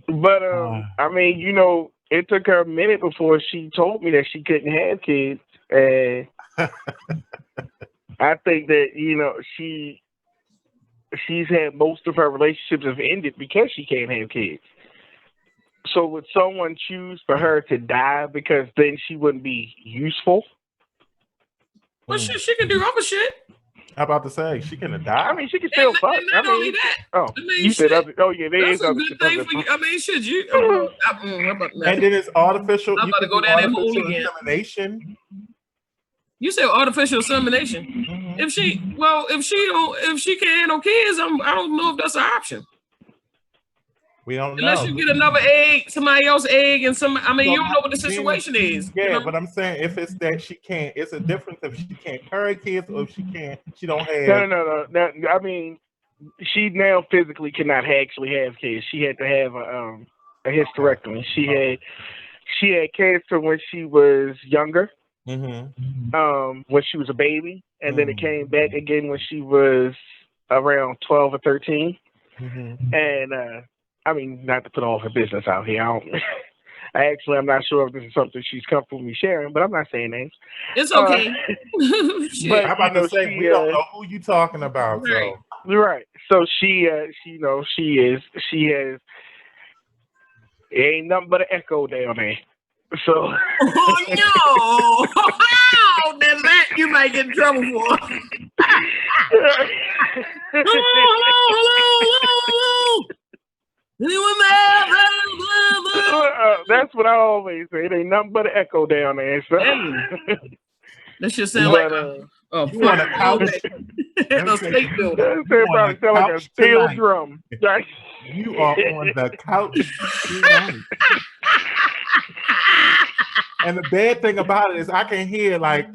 Speaker 2: But I mean, it took her a minute before she told me that she couldn't have kids, and I think that she's had most of her relationships have ended because she can't have kids. So would someone choose for her to die because then she wouldn't be useful?
Speaker 3: Well, she can do other shit.
Speaker 1: I'm about to say she can die.
Speaker 2: I mean, she can still fuck.
Speaker 3: And not only that.
Speaker 2: You said other. Oh yeah, there
Speaker 3: that's
Speaker 2: is
Speaker 3: a
Speaker 2: other
Speaker 3: good
Speaker 2: shit.
Speaker 3: thing for you. I mean, shit, you.
Speaker 1: And then it's artificial.
Speaker 3: I'm about to go down that hole again.
Speaker 1: Insemination.
Speaker 3: You said artificial insemination.
Speaker 1: Mm-hmm.
Speaker 3: If she can't have no kids, I don't know if that's an option.
Speaker 1: We don't know.
Speaker 3: Unless you get another egg, somebody else's egg, and you don't know what the situation is.
Speaker 1: Yeah, but I'm saying if it's that she can't, it's a difference if she can't carry kids or if she don't have.
Speaker 2: No. I mean, she now physically cannot actually have kids. She had to have a hysterectomy. She had cancer when she was younger.
Speaker 1: Mm-hmm.
Speaker 2: When she was a baby, and then it came back again when she was around 12 or 13.
Speaker 1: Mm-hmm.
Speaker 2: And I mean, not to put all her business out here. I'm not sure if this is something she's comfortable with me sharing, but I'm not saying names.
Speaker 3: It's okay.
Speaker 2: But
Speaker 1: I'm about to say we don't know who you talking about.
Speaker 3: Right.
Speaker 1: So.
Speaker 2: Right. So she has. It ain't nothing but an echo down there. So.
Speaker 3: Oh no! Oh, that you might get in trouble for. Hello.
Speaker 2: That's what I always say. It ain't nothing but an echo down there. So.
Speaker 3: That should sound like
Speaker 1: you on a couch.
Speaker 3: A state building.
Speaker 2: That probably sound like a steel drum. Right?
Speaker 1: You are on the couch tonight. And the bad thing about it is I can hear like,
Speaker 2: right.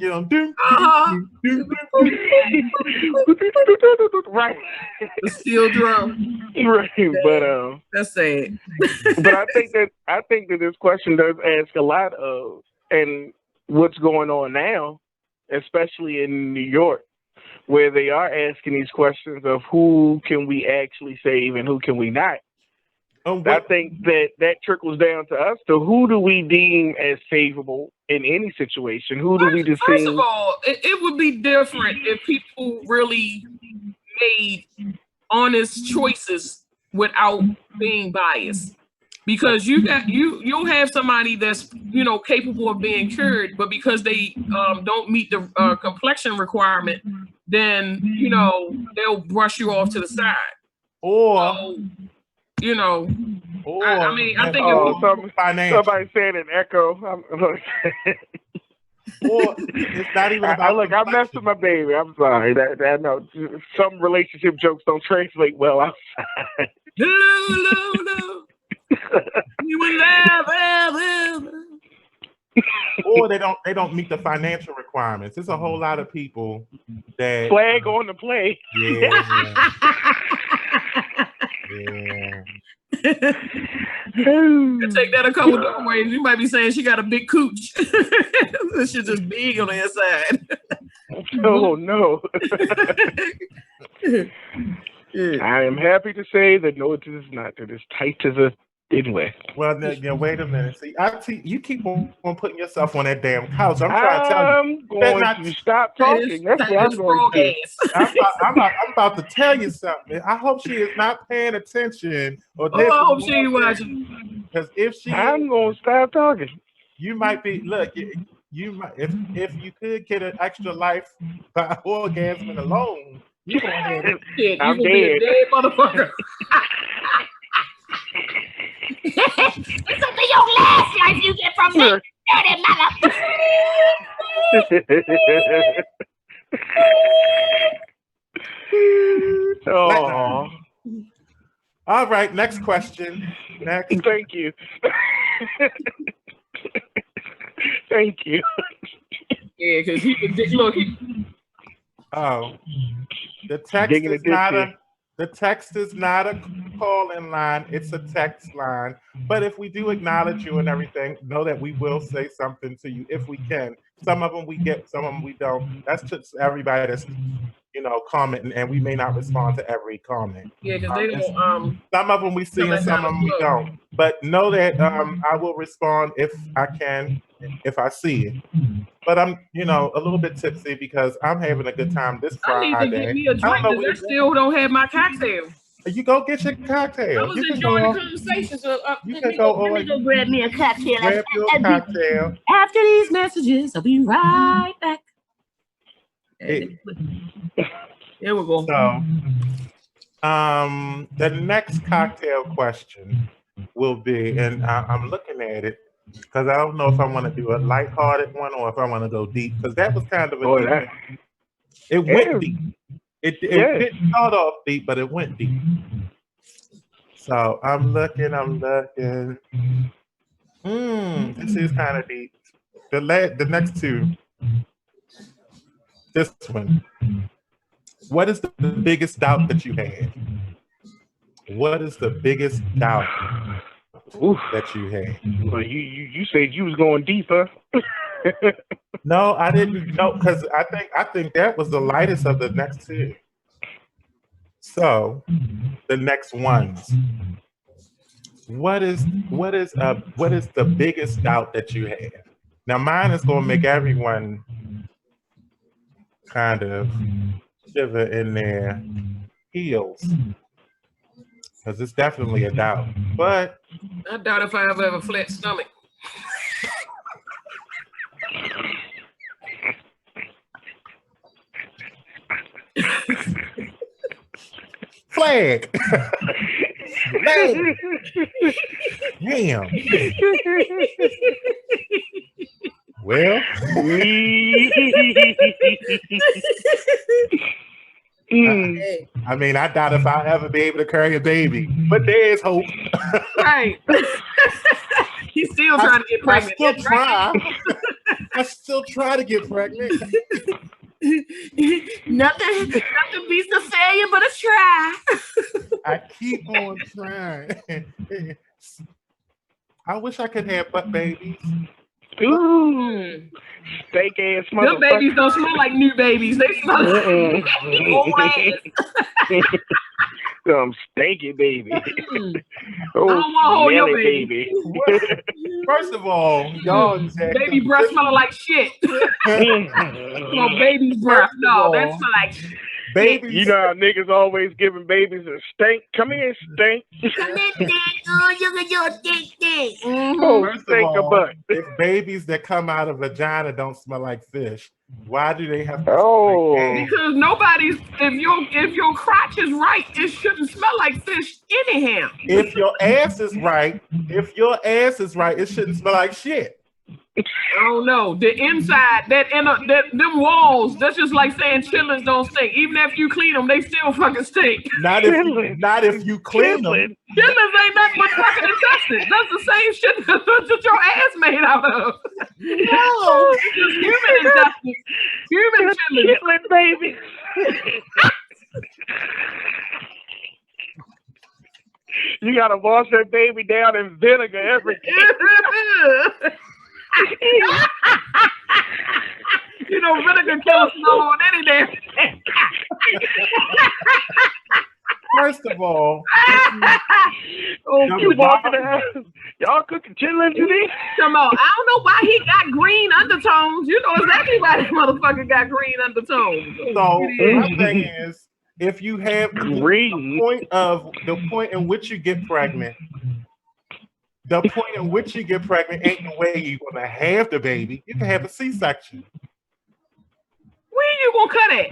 Speaker 3: The steel drum.
Speaker 2: Right. But
Speaker 3: that's sad.
Speaker 2: But I think that this question does ask a lot of and what's going on now, especially in New York, where they are asking these questions of who can we actually save and who can we not. I think that trickles down to us to who do we deem as savable in any situation? Who do we just
Speaker 3: First of all, it would be different if people really made honest choices without being biased. Because you'll have somebody that's capable of being cured, but because they don't meet the complexion requirement, then they'll brush you off to the side.
Speaker 1: Or
Speaker 3: I mean, I think
Speaker 2: somebody said an echo.
Speaker 1: Or it's not even about.
Speaker 2: I messed with my baby. I'm sorry. That no, some relationship jokes don't translate well outside.
Speaker 3: No. You will laugh.
Speaker 1: Or they don't meet the financial requirements. There's a whole lot of people that
Speaker 2: flag on the play.
Speaker 1: Yeah.
Speaker 3: You take that a couple different ways. You might be saying she got a big cooch. This shit just big on the inside.
Speaker 2: Oh no. I am happy to say that no, it is not. It is tight as a anyway.
Speaker 1: Well, wait a minute. See, you keep on putting yourself on that damn couch. I'm trying to tell you.
Speaker 2: I'm going to stop talking. That's what I'm going to do.
Speaker 1: I'm about to tell you something. I hope she is not paying attention. Or
Speaker 3: I hope she ain't watching.
Speaker 1: Because if she,
Speaker 2: I'm going to stop talking.
Speaker 1: You might be. Look, you might if you could get an extra life by orgasm alone. You gonna have it.
Speaker 2: I'm dead.
Speaker 3: A dead motherfucker.
Speaker 4: It's only your last life you get from me, dirty motherfucker.
Speaker 2: Oh.
Speaker 1: All right, next question. Next.
Speaker 2: Thank you. Thank you.
Speaker 3: Yeah, because
Speaker 1: the text is not a call-in line, it's a text line. But if we do acknowledge you and everything, know that we will say something to you if we can. Some of them we get, some of them we don't. That's just everybody that's commenting, and we may not respond to every comment.
Speaker 3: Yeah, because they don't.
Speaker 1: Some of them we see and some of them we don't. But know that I will respond if I can, if I see it. but I'm, a little bit tipsy because I'm having a good time this
Speaker 3: I need
Speaker 1: Friday.
Speaker 3: to get me a
Speaker 1: I
Speaker 3: drink
Speaker 1: don't know
Speaker 3: because I still don't have my cocktail.
Speaker 1: You go get your
Speaker 3: I
Speaker 1: cocktail.
Speaker 3: was
Speaker 1: You can
Speaker 3: enjoying
Speaker 1: go.
Speaker 3: the conversation, so
Speaker 1: You
Speaker 3: let
Speaker 1: can
Speaker 3: me
Speaker 1: go.
Speaker 3: go, let me go grab me a cocktail.
Speaker 1: Grab your cocktail.
Speaker 3: After these messages, I'll be right back. Here we go.
Speaker 1: So, the next cocktail question will be, and I'm looking at it because I don't know if I want to do a lighthearted one or if I want to go deep because that was kind of a deep one. It went deep. It didn't start off deep, but it went deep. So I'm looking. This is kind of deep. The next two. This one. What is the biggest doubt that you had? What is the biggest doubt that you had?
Speaker 2: Well, you said you was going deeper.
Speaker 1: No, I didn't know because I think that was the lightest of the next two. So the next ones. What is the biggest doubt that you have? Now mine is going to make everyone kind of shiver in their heels because it's definitely a doubt. But
Speaker 3: I doubt if I ever have a flat stomach.
Speaker 1: flag. Damn. Well, I mean, I doubt if I'll ever be able to carry a baby, but there is hope.
Speaker 3: Right. He's still trying to get pregnant.
Speaker 1: I still try to get pregnant.
Speaker 3: Nothing beats a failure but a try.
Speaker 1: I keep on trying. I wish I could have butt babies.
Speaker 2: Ooh, steak ass motherfucker.
Speaker 3: Them babies don't smell like new babies. They smell like old ass.
Speaker 2: Some stanky baby.
Speaker 3: I don't want to hold your baby.
Speaker 1: First of all, y'all
Speaker 3: baby breath smell like shit. No baby's breath. No, that smell like shit.
Speaker 1: Babies.
Speaker 2: You know how niggas always giving babies a stink. Come here, stink.
Speaker 3: Come here, stink. Oh, look at your stink.
Speaker 1: First of all, if babies that come out of vagina don't smell like fish, why do they have to smell like
Speaker 3: because nobody's if your crotch is right, it shouldn't smell like fish anyhow.
Speaker 1: If your ass is right, it shouldn't smell like shit.
Speaker 3: I don't know. The inside, them walls, that's just like saying chitlins don't stink. Even after you clean them, they still fucking stink.
Speaker 1: Not if you clean them.
Speaker 3: Chitlins ain't nothing but fucking intestines. That's the same shit that your ass made out of. No. It's just human intestines. Human chitlins.
Speaker 2: Baby. You gotta wash that baby down in vinegar every day. You know, vinegar kills smell on any damn thing.
Speaker 1: First of all,
Speaker 2: you walking the house. Y'all cooking chitlins today?
Speaker 3: Come on, I don't know why he got green undertones. You know exactly why this motherfucker got green undertones.
Speaker 1: So my thing is, if you have the point in which you get pregnant. The point in which you get pregnant ain't the way you're gonna have the baby. You can have a C-section.
Speaker 3: Where you gonna cut it?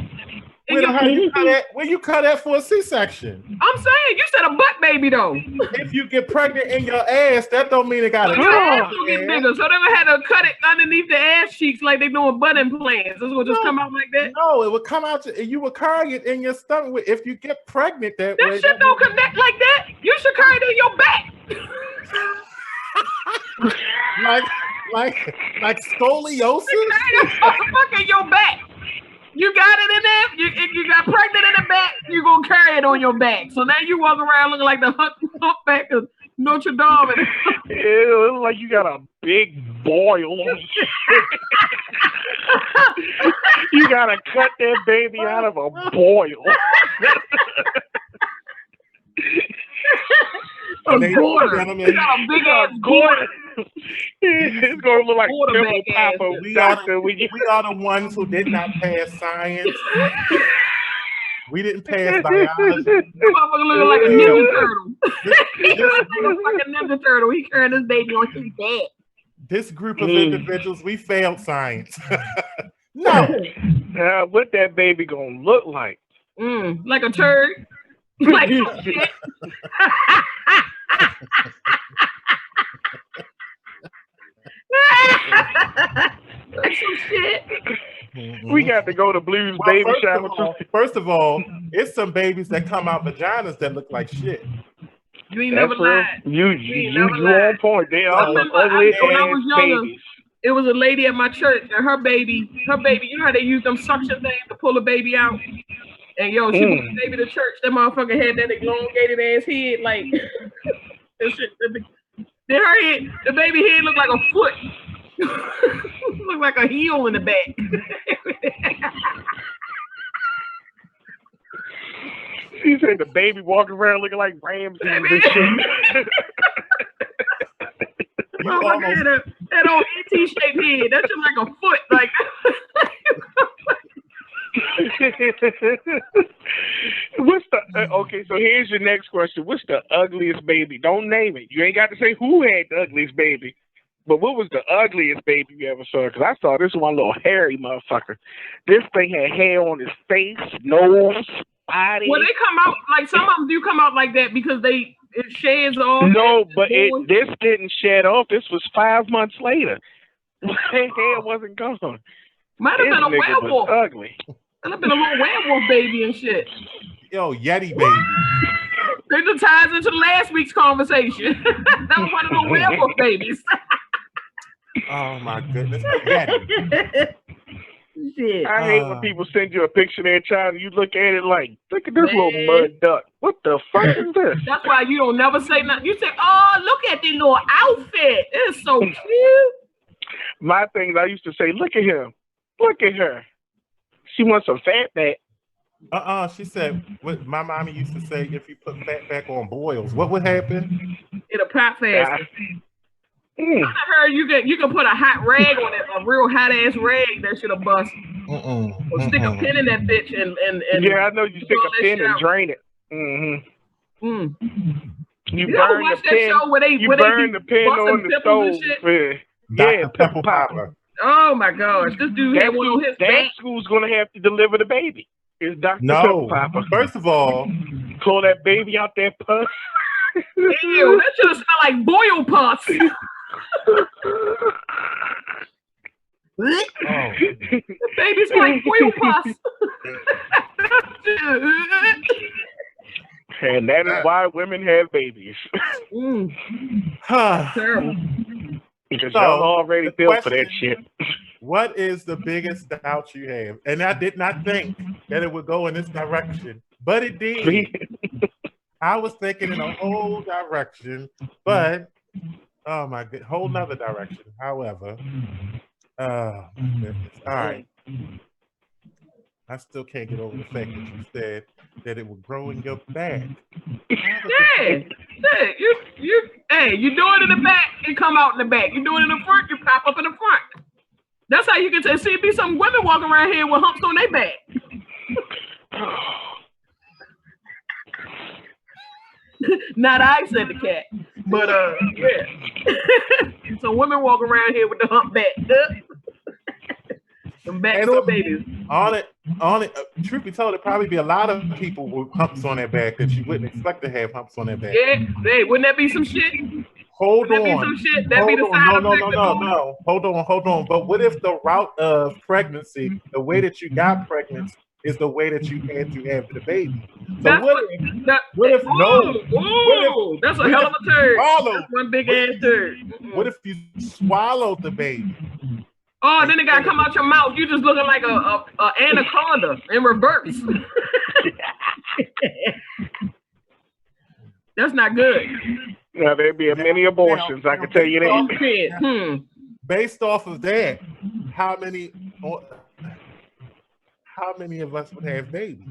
Speaker 1: Where you cut at for a C-section?
Speaker 3: I'm saying you said a butt baby though.
Speaker 1: If you get pregnant in your ass, that don't mean it got a
Speaker 3: your ass will get bigger. So they would have to cut it underneath the ass cheeks like they doing butt implants. It's gonna just come out like that.
Speaker 1: No, it would come out. You would carry it in your stomach. If you get pregnant that way,
Speaker 3: that shit don't connect like that. You should carry it in your back. like scoliosis. Fuck in your back. You got it in there. If you got pregnant in the back, you gonna carry it on your back. So now you walk around looking like the humpback of Notre Dame.
Speaker 2: It looks like you got a big boil. You gotta cut that baby out of a boil.
Speaker 3: A
Speaker 1: Ladies and
Speaker 3: quarter.
Speaker 1: gentlemen,
Speaker 3: You got a big ass quarter.
Speaker 2: It's gonna look like
Speaker 3: Quarterback
Speaker 2: Pimple
Speaker 3: ass.
Speaker 2: Papa.
Speaker 1: we
Speaker 2: Doctor,
Speaker 1: are the ones who did not pass science. We didn't pass biology.
Speaker 3: That motherfucker looking like a ninja turtle.
Speaker 1: This
Speaker 3: Like a fucking ninja turtle. He carrying his baby on his back.
Speaker 1: this group of individuals, we failed science. No.
Speaker 2: What that baby gonna look like?
Speaker 3: Like a turd. Like some shit. Like some shit.
Speaker 2: We got to go to Blues baby shower.
Speaker 1: First of all, it's some babies that come out vaginas that look like shit.
Speaker 3: You ain't never lied.
Speaker 2: You on point. They are some
Speaker 3: when
Speaker 2: ugly
Speaker 3: I was younger,
Speaker 2: babies.
Speaker 3: it was a lady at my church, and her baby, you know how they use them suction things to pull a baby out? And yo, she brought the baby to church. That motherfucker had that elongated ass head, like that shit. Then her head, the baby head looked like a foot. Looked like a heel in the back.
Speaker 2: She said the baby walking around looking like Ramses and shit.
Speaker 3: That old ET-shaped head. That's just like a foot. Like
Speaker 2: what's the okay? So here's your next question. What's the ugliest baby? Don't name it. You ain't got to say who had the ugliest baby. But what was the ugliest baby you ever saw? Because I saw this one little hairy motherfucker. This thing had hair on his face, nose, body.
Speaker 3: Well, they come out like some of them do come out like that because it sheds off.
Speaker 2: No, but this didn't shed off. This was 5 months later. Hair wasn't gone.
Speaker 3: Might have been a werewolf.
Speaker 2: Ugly.
Speaker 3: Might have been a little werewolf baby and shit.
Speaker 1: Yo, Yeti baby.
Speaker 3: It just ties into last week's conversation. That was one of the werewolf babies.
Speaker 1: Oh my goodness. Yeti.
Speaker 3: Shit.
Speaker 2: I hate when people send you a picture of their child and you look at it like, look at this little mud duck. What the fuck is this?
Speaker 3: That's why you don't never say nothing. You say, oh, look at the little outfit. It's so cute.
Speaker 2: My thing is I used to say, look at him. Look at her. She wants some fat back.
Speaker 1: She said what my mommy used to say, if you put fat back on boils, what would happen?
Speaker 3: It'll pop faster. I heard you can put a hot rag on it, a real hot ass rag that should have bust. Or stick a pin in that bitch and
Speaker 2: yeah, I know you stick a pin and drain it. You burn the pin. You burn the pin on the stove. Yeah, Pepper Popper.
Speaker 3: Oh my gosh, this dude had one on his back.
Speaker 2: That school's gonna have to deliver the baby. It's Dr.
Speaker 1: No.
Speaker 2: Pepper Popper.
Speaker 1: First of all,
Speaker 2: pull that baby out that pus.
Speaker 3: Ew, that should smell like boil pus. The baby's like boil pus.
Speaker 2: And that is why women have babies.
Speaker 3: Terrible.
Speaker 2: Because y'all already built for that shit.
Speaker 1: What is the biggest doubt you have? And I did not think that it would go in this direction, but it did. I was thinking in a whole direction, but oh my god, whole nother direction. However, oh my goodness. All right. I still can't get over the fact that you said that it would grow in your back.
Speaker 3: Yeah. You do it in the back, it come out in the back. You do it in the front, you pop up in the front. That's how you can see it be some women walking around here with humps on their back. Not I, said the cat. But yeah. Some women walk around here with the hump back. Some back door babies.
Speaker 1: On it. Truth be told, there probably be a lot of people with humps on their back that you wouldn't expect to have humps on their back.
Speaker 3: Yeah, hey, wouldn't that be some shit?
Speaker 1: Hold on.
Speaker 3: No.
Speaker 1: Hold on. But what if the route of pregnancy, the way that you got pregnant, is the way that you had to have the baby? So what if
Speaker 3: that's a hell of a turd. That's one big ass turd.
Speaker 1: What if you swallowed the baby?
Speaker 3: Oh, then it gotta come out your mouth. You just looking like a anaconda in reverse. That's not good.
Speaker 2: Now there'd be many abortions. I can tell you that.
Speaker 1: Based off of that, how many of us would have babies?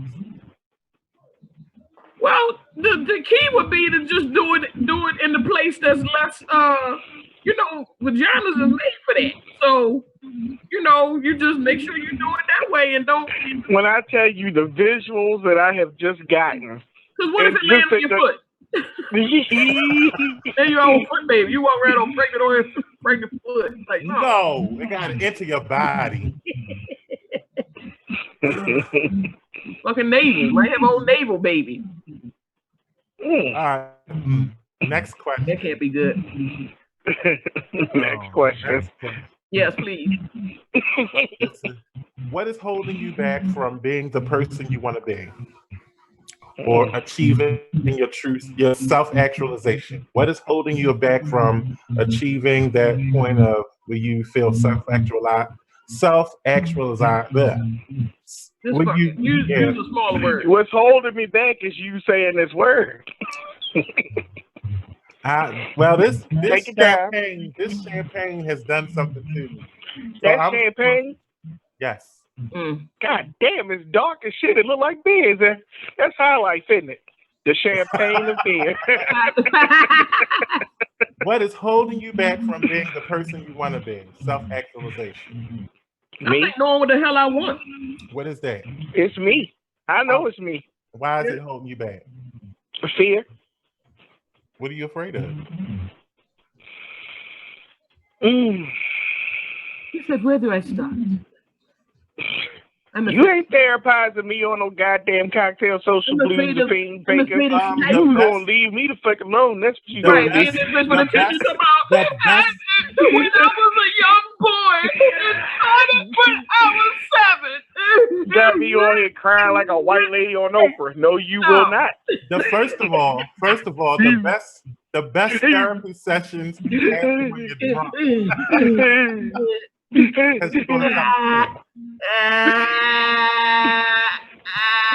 Speaker 3: Well, the key would be to just do it in the place that's less vaginas is made for that. So, you just make sure you do it that way and don't.
Speaker 2: When I tell you the visuals that I have just gotten.
Speaker 3: Because what if it lands on your foot? And your own foot, baby. You walk around on pregnant foot. Like,
Speaker 1: no, it got to enter your body.
Speaker 3: Fucking navel. Might have old navel, baby.
Speaker 1: All right. Next question.
Speaker 3: That can't be good.
Speaker 2: Next question.
Speaker 3: Yes, please.
Speaker 1: What is holding you back from being the person you want to be? Or achieving your self-actualization? What is holding you back from achieving that point of where you feel self-actualized?
Speaker 3: Use a smaller word.
Speaker 2: What's holding me back is you saying this word.
Speaker 1: This champagne has done something to me.
Speaker 2: That champagne?
Speaker 1: Yes.
Speaker 2: God damn, it's dark as shit. It look like beers. That's highlights, isn't it? The champagne of beer.
Speaker 1: What is holding you back from being the person you want to be? Self-actualization.
Speaker 2: Me?
Speaker 3: I'm not knowing what the hell I want.
Speaker 1: What is that?
Speaker 2: It's me. I know it's me.
Speaker 1: Why is it holding you back?
Speaker 2: Fear.
Speaker 1: What are you afraid of?
Speaker 3: He said, where do I start?
Speaker 2: You ain't therapizing me on no goddamn Cocktail Social Blues the Fiend Baker. You gonna leave me the fuck alone. That's what you
Speaker 3: right.
Speaker 2: gonna
Speaker 3: do. When I was a young boy, it started when I was 7.
Speaker 2: Got me on here crying like a white lady on Oprah. No, you will not.
Speaker 1: First of all, the best therapy sessions you have when you're drunk.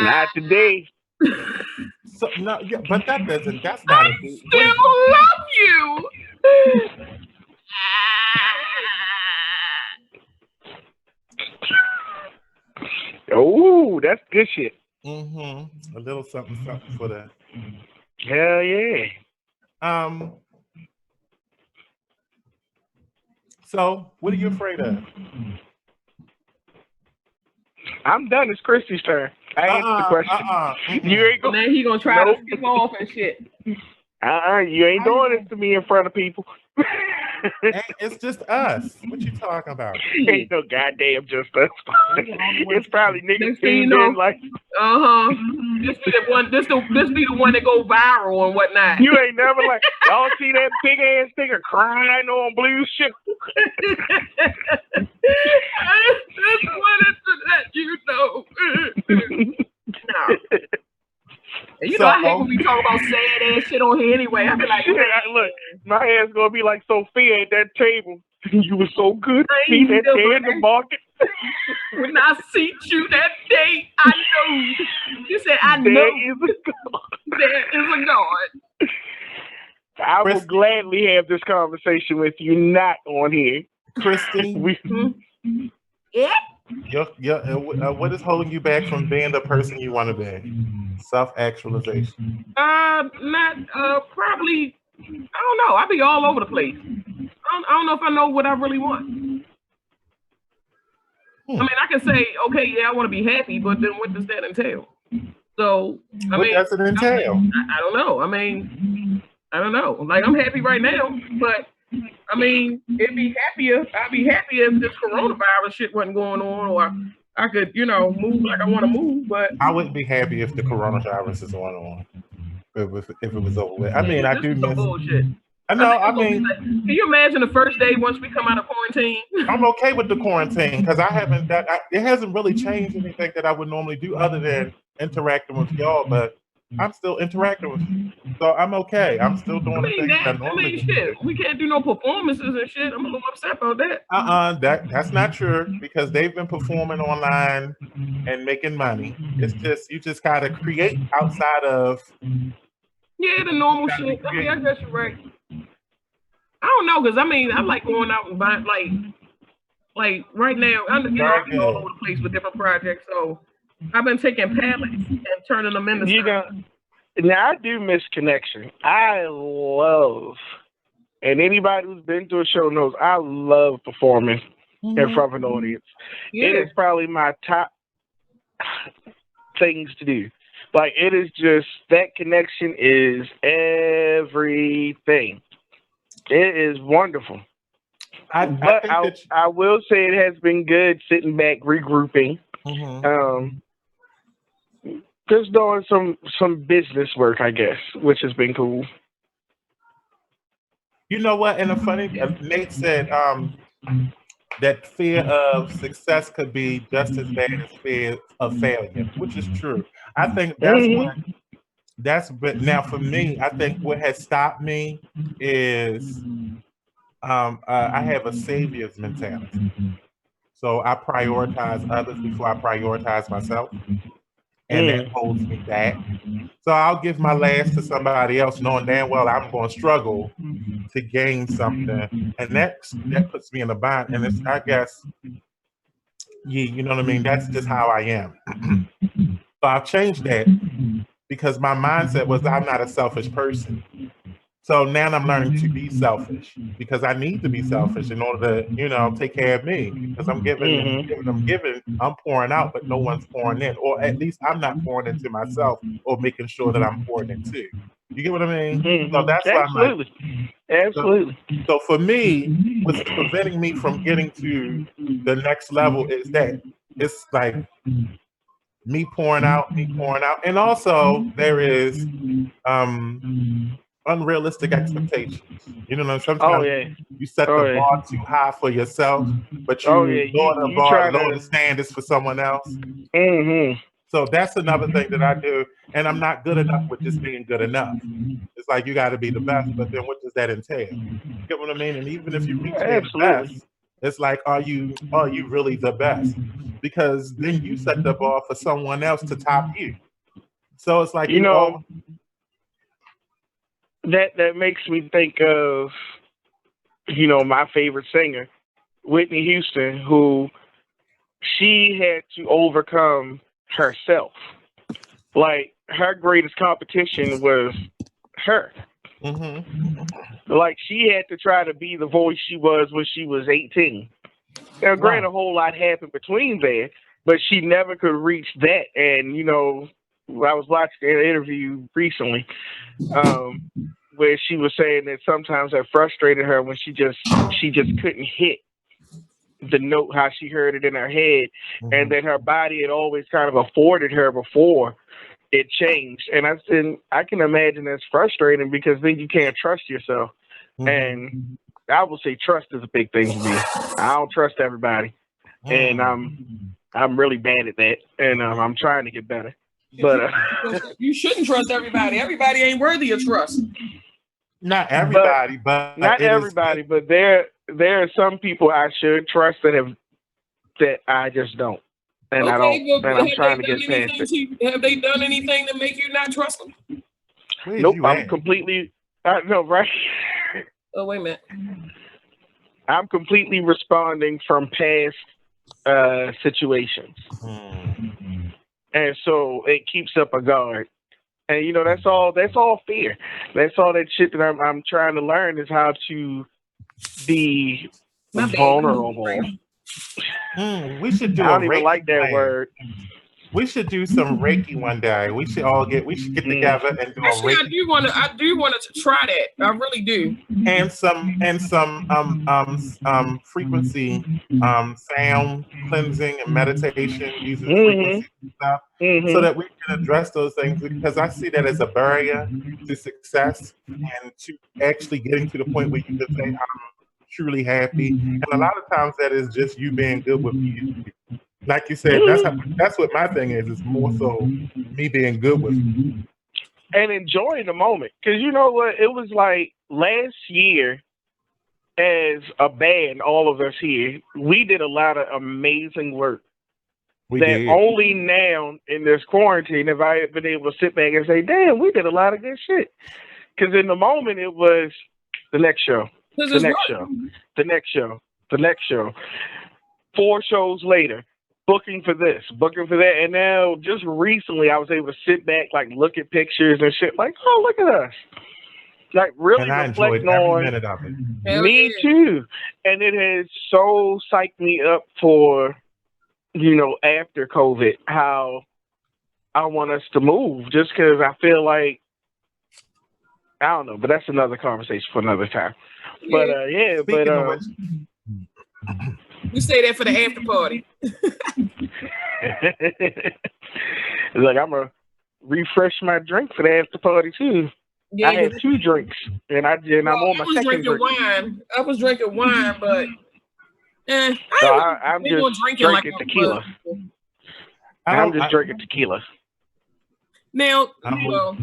Speaker 2: Not today.
Speaker 1: So, no, yeah, but that's not
Speaker 3: I still love you.
Speaker 2: Oh, that's good shit.
Speaker 1: Mm-hmm. A little something for that.
Speaker 2: Hell yeah.
Speaker 1: So, what are you afraid of?
Speaker 2: I'm done. It's Christy's turn. I answered the question. You ain't
Speaker 3: gonna. Now he gonna try to skip off and shit.
Speaker 2: You ain't doing this to me in front of people.
Speaker 1: It's just us. What you talking about?
Speaker 2: Ain't no goddamn just us. It's probably niggas tuned in like.
Speaker 3: This be the one. This be the one that go viral and whatnot.
Speaker 2: You ain't never like y'all see that big ass nigga crying on blue shit.
Speaker 3: That's one that you know. No. And I hate when we talk about sad ass shit on here anyway. I be like,
Speaker 2: look, my ass gonna be like Sophia at that table. You were so good. See that day in the market.
Speaker 3: When I seen you that day, I know. You said, I know.
Speaker 2: There is a God.
Speaker 3: There is a God.
Speaker 2: I will gladly have this conversation with you, not on here.
Speaker 1: Christy.
Speaker 3: Yeah.
Speaker 1: What is holding you back from being the person you want to be? Self-actualization.
Speaker 3: Probably. I don't know. I be all over the place. I don't know if I know what I really want. I mean, I can say, okay, yeah, I want to be happy, but then what does that entail? So,
Speaker 1: what does it entail?
Speaker 3: I don't know. I mean, I don't know. Like, I'm happy right now, but I mean, I'd be happier if this coronavirus shit wasn't going on, or I could, move like I want to move. But
Speaker 1: I wouldn't be happy if the coronavirus is going on. If it was over with. I mean, I do miss
Speaker 3: bullshit.
Speaker 1: I know. I mean,
Speaker 3: can you imagine the first day once we come out of quarantine?
Speaker 1: I'm okay with the quarantine because it hasn't really changed anything that I would normally do other than interacting with y'all. But I'm still interacting with you, so I'm okay. I'm still doing the things I normally do.
Speaker 3: Shit, we can't do no performances and shit. I'm a little upset about that.
Speaker 1: That's not true because they've been performing online and making money. It's just you just gotta create outside of.
Speaker 3: Yeah, the normal shit. I mean, I guess you're right. I don't know, because I mean, I like going out and buying, like right now, I'm all over the place with different projects. So I've been taking pallets and turning them into
Speaker 2: Now I do miss connection. I love, and anybody who's been to a show knows I love performing in front of an audience.
Speaker 3: Yeah.
Speaker 2: It is probably my top things to do. Like it is just that connection is everything. It is wonderful.
Speaker 1: I
Speaker 2: But
Speaker 1: think that
Speaker 2: I will say it has been good sitting back, regrouping,
Speaker 1: mhm.
Speaker 2: just doing some business work, I guess, which has been cool.
Speaker 1: You know what? And the funny, Nate said that fear of success could be just as bad as fear of failure, which is true. I think
Speaker 2: Hmm.
Speaker 1: but now for me, I think what has stopped me is I have a savior's mentality. So I prioritize others before I prioritize myself, and that
Speaker 2: Mm.
Speaker 1: holds me back. So I'll give my last to somebody else, knowing damn well I'm going to struggle to gain something, and that puts me in a bind. And it's, I guess, yeah, you know what I mean. That's just how I am. So I've changed that because my mindset was I'm not a selfish person. So now I'm learning to be selfish because I need to be selfish in order to, take care of me. Because I'm giving and
Speaker 2: Hmm.
Speaker 1: giving, I'm pouring out, but no one's pouring in, or at least I'm not pouring into myself or making sure that I'm pouring into. You get what I mean? So
Speaker 2: Hmm.
Speaker 1: that's why I'm like,
Speaker 2: Absolutely.
Speaker 1: so,
Speaker 2: Absolutely.
Speaker 1: so for me, what's preventing me from getting to the next level is that it's like me pouring out, and also there is um unrealistic expectations. You know,
Speaker 2: Oh
Speaker 1: sometimes
Speaker 2: yeah.
Speaker 1: you set the
Speaker 2: Oh
Speaker 1: bar
Speaker 2: yeah.
Speaker 1: too high for yourself, but
Speaker 2: Oh yeah.
Speaker 1: you
Speaker 2: You you try
Speaker 1: lower the
Speaker 2: to.
Speaker 1: standards for someone else.
Speaker 2: Hmm.
Speaker 1: So that's another thing that I do, and I'm not good enough with just being good enough. It's like you got to be the best, but then what does that entail? You get what I mean? And even if you reach being the
Speaker 2: Absolutely.
Speaker 1: best, it's like, are you really the best? Because then you set the bar for someone else to top you. So it's like
Speaker 2: You
Speaker 1: you
Speaker 2: know
Speaker 1: all.
Speaker 2: that makes me think of my favorite singer, Whitney Houston, who she had to overcome herself. Like her greatest competition was her.
Speaker 1: Mm-hmm.
Speaker 2: Like she had to try to be the voice she was when she was 18. Now, granted,
Speaker 1: Right.
Speaker 2: a whole lot happened between there, but she never could reach that. And I was watching an interview recently um, where she was saying that sometimes that frustrated her when she just couldn't hit the note how she heard it in her head, and
Speaker 1: Mm-hmm.
Speaker 2: that her body had always kind of afforded her before it changed. And I said, I can imagine that's frustrating because then you can't trust yourself.
Speaker 1: Mm-hmm.
Speaker 2: And I would say trust is a big thing for me. I don't trust everybody, and I'm really bad at that, and I'm trying to get better. But
Speaker 3: You shouldn't trust everybody. Everybody ain't worthy of trust.
Speaker 1: Not
Speaker 2: but
Speaker 1: everybody, but
Speaker 2: not
Speaker 1: it is good.
Speaker 2: everybody. But there are some people I should trust that I just don't, and I don't,
Speaker 3: Okay, but
Speaker 2: and I'm trying to get past it.
Speaker 3: have they done anything to make you not trust them?
Speaker 1: Where's
Speaker 2: Nope,
Speaker 1: you
Speaker 2: I'm
Speaker 1: at?
Speaker 2: completely. No, right.
Speaker 3: Oh, wait a minute.
Speaker 2: I'm completely responding from past situations,
Speaker 1: Hmm.
Speaker 2: and so it keeps up a guard. And that's all. That's all fear. That's all that shit that I'm trying to learn is how to be
Speaker 3: My bad.
Speaker 2: vulnerable.
Speaker 1: We should
Speaker 2: I
Speaker 1: do a
Speaker 2: don't even
Speaker 1: Reiki
Speaker 2: like that
Speaker 1: plan.
Speaker 2: word.
Speaker 1: We should do some Reiki one day. We should get
Speaker 2: Mm.
Speaker 1: together and do a
Speaker 3: Actually,
Speaker 1: Reiki
Speaker 3: I do want to try that. I really do.
Speaker 1: and some frequency sound cleansing and meditation using
Speaker 2: Mhm.
Speaker 1: frequencies and stuff so
Speaker 2: Mhm.
Speaker 1: that we can address those things because I see that as a barrier to success and to actually getting to the point where you can say I'm truly happy. And a lot of times that is just you being good with you. Like you said, that's what my thing is. It's more so me being good with me.
Speaker 2: And enjoying the moment, because you know what? It was like last year as a band, all of us here, we did a lot of amazing work.
Speaker 1: We
Speaker 2: That
Speaker 1: did.
Speaker 2: only now in this quarantine have I been able to sit back and say, "Damn, we did a lot of good shit." Because in the moment, it was the next show,
Speaker 3: Because
Speaker 2: the
Speaker 3: it's
Speaker 2: next
Speaker 3: work.
Speaker 2: show, the next show, the next show. 4 shows later, booking for this, booking for that, and now just recently I was able to sit back, like look at pictures and shit, like, oh, look at us, like really
Speaker 1: And I enjoyed
Speaker 2: reflecting
Speaker 1: every
Speaker 2: on.
Speaker 1: minute of it.
Speaker 3: Hell
Speaker 2: Me
Speaker 3: yeah.
Speaker 2: too, and it has so psyched me up for, after COVID, how I want us to move, just because I feel like, I don't know, but that's another conversation for another time. But yeah,
Speaker 1: Speaking
Speaker 2: but
Speaker 1: of which,
Speaker 3: we say that for the after party.
Speaker 2: it's like I'm gonna refresh my drink for the after party too.
Speaker 3: Yeah,
Speaker 2: I had 2 drinks, and I'm on my
Speaker 3: I was
Speaker 2: second
Speaker 3: drinking
Speaker 2: drink.
Speaker 3: wine. I was drinking wine, but
Speaker 2: So I'm
Speaker 3: big
Speaker 2: just
Speaker 3: on drinking
Speaker 2: drinking
Speaker 3: like
Speaker 2: tequila. I'm just drinking tequila.
Speaker 3: Now, well,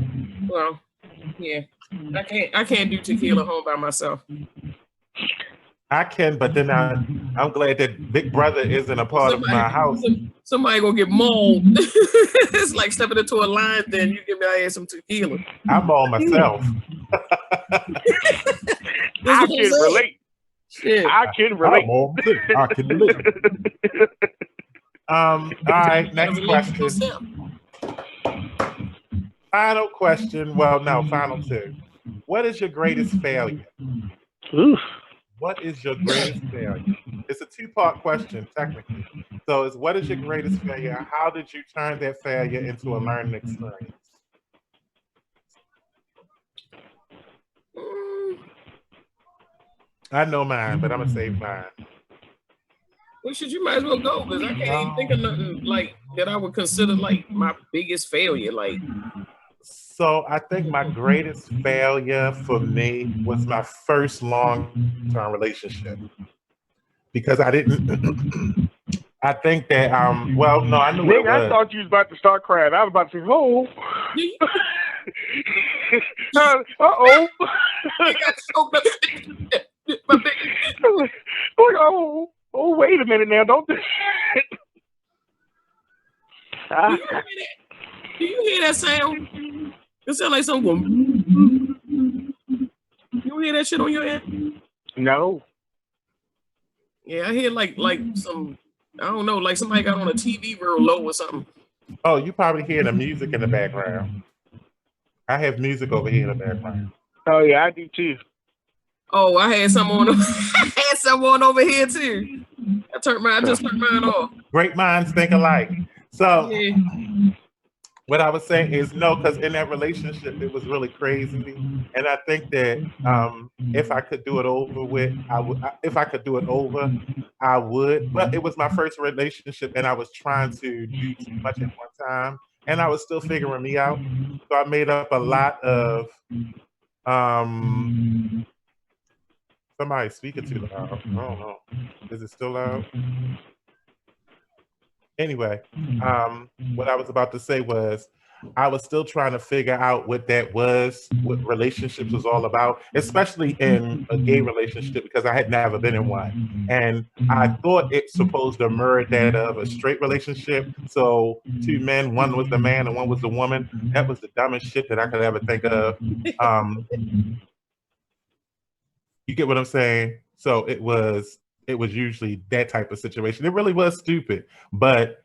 Speaker 3: yeah. I can't do tequila home by myself.
Speaker 1: I can, but then I'm glad that Big Brother isn't a part of my house.
Speaker 3: Somebody gonna get mauled. It's like stepping into a line. Then you give me some tequila.
Speaker 1: I'm all myself.
Speaker 2: I can relate.
Speaker 3: Shit.
Speaker 2: I can relate.
Speaker 1: I can relate. All right, next question. Final question. Well, no, final 2. What is your greatest failure?
Speaker 2: Oof.
Speaker 1: What is your greatest failure? It's a 2-part question, technically. So it's what is your greatest failure? How did you turn that failure into a learning experience? I know mine, but I'm gonna save mine.
Speaker 3: Well, you might as well go, because I can't even think of nothing like that I would consider like my biggest failure. Like,
Speaker 1: so I think my greatest failure for me was my first long-term relationship, because I didn't. I think that well, no, I knew what it was.
Speaker 2: I thought you was about to start crying. I was about to say, oh. Uh-oh.
Speaker 3: I got choked up.
Speaker 2: Oh, wait a minute now. Don't do that.
Speaker 3: Do you hear that sound? It sounds like something. You hear that shit on your end?
Speaker 2: No.
Speaker 3: Yeah, I hear like some, I don't know, like somebody got on a TV real low or something.
Speaker 1: Oh, you probably hear the music in the background. I have music over here in the background.
Speaker 2: Oh yeah, I do too.
Speaker 3: Oh, I had some on. I had someone over here too. I just turned mine off.
Speaker 1: Great minds think alike. So
Speaker 3: Yeah.
Speaker 1: what I was saying is no, because in that relationship it was really crazy, and I think that if I could do it over with, I would. If I could do it over, I would. But it was my first relationship, and I was trying to do too much at one time, and I was still figuring me out. So I made up a lot of somebody speaking too loud. I don't know. Is it still loud? Anyway, what I was about to say was I was still trying to figure out what that was, what relationships was all about, especially in a gay relationship, because I had never been in one. And I thought it's supposed to mirror that of a straight relationship. So 2 men, one was the man and one was the woman. That was the dumbest shit that I could ever think of. You get what I'm saying? So it was usually that type of situation. It really was stupid, but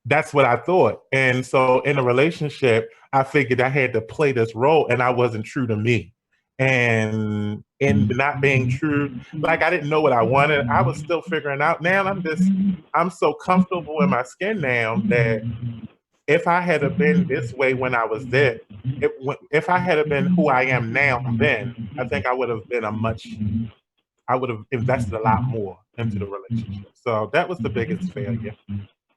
Speaker 1: that's what I thought. And so in a relationship, I figured I had to play this role, and I wasn't true to me. And in not being true, like I didn't know what I wanted. I was still figuring out. Now I'm so comfortable in my skin now that if I had been this way when I was there, if I had been who I am now, then I think I would have invested a lot more into the relationship. So that was the biggest failure.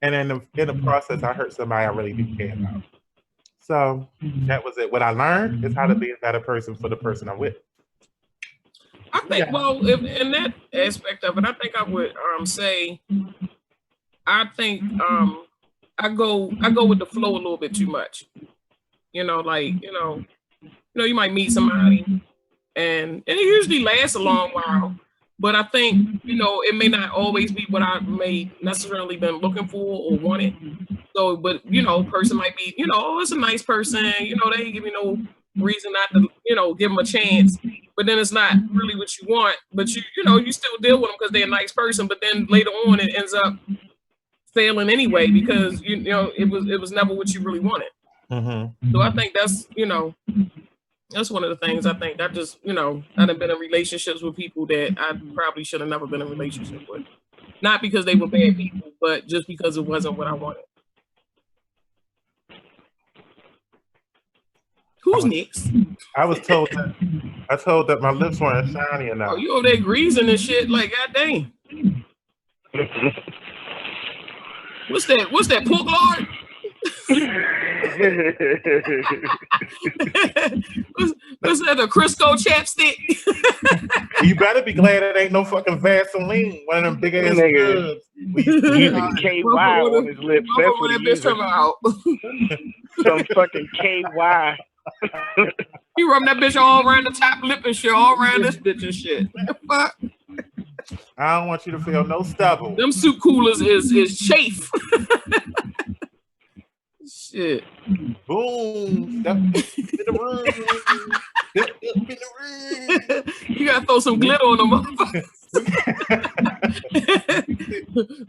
Speaker 1: And in the process, I hurt somebody I really didn't care about. So that was it. What I learned is how to be a better person for the person I'm with.
Speaker 3: I think, well, if, in that aspect of it, I think I would say, I think I go with the flow a little bit too much. You know, like, you might meet somebody and it usually lasts a long while. But I think, it may not always be what I may necessarily been looking for or wanted. So, but, person might be, oh, it's a nice person, they ain't give me no reason not to, give them a chance. But then it's not really what you want. But you still deal with them because they're a nice person. But then later on, it ends up failing anyway because you know it was never what you really wanted.
Speaker 1: Mm-hmm.
Speaker 3: So I think that's that's one of the things I think that just I've been in relationships with people that I probably should have never been in a relationship with, not because they were bad people, but just because it wasn't what I wanted. Who's next?
Speaker 1: I was told that my lips weren't shiny enough.
Speaker 3: Oh, you over there greasing and shit like god dang. What's that pork lard? what's that, a Crisco chapstick?
Speaker 1: You better be glad it ain't no fucking Vaseline, one of them big ass tubs.
Speaker 2: Using KY on his lips. That's what
Speaker 3: that
Speaker 2: he
Speaker 3: bitch
Speaker 2: using.
Speaker 3: out.
Speaker 2: Some fucking KY.
Speaker 3: You rubbing that bitch all around the top lip and shit, all around this bitch and shit. Fuck.
Speaker 1: I don't want you to feel no stubble.
Speaker 3: Them soup coolers is chafe. Shit.
Speaker 1: Boom. Step in the room. Step in the room.
Speaker 3: You gotta throw some glitter on them motherfuckers.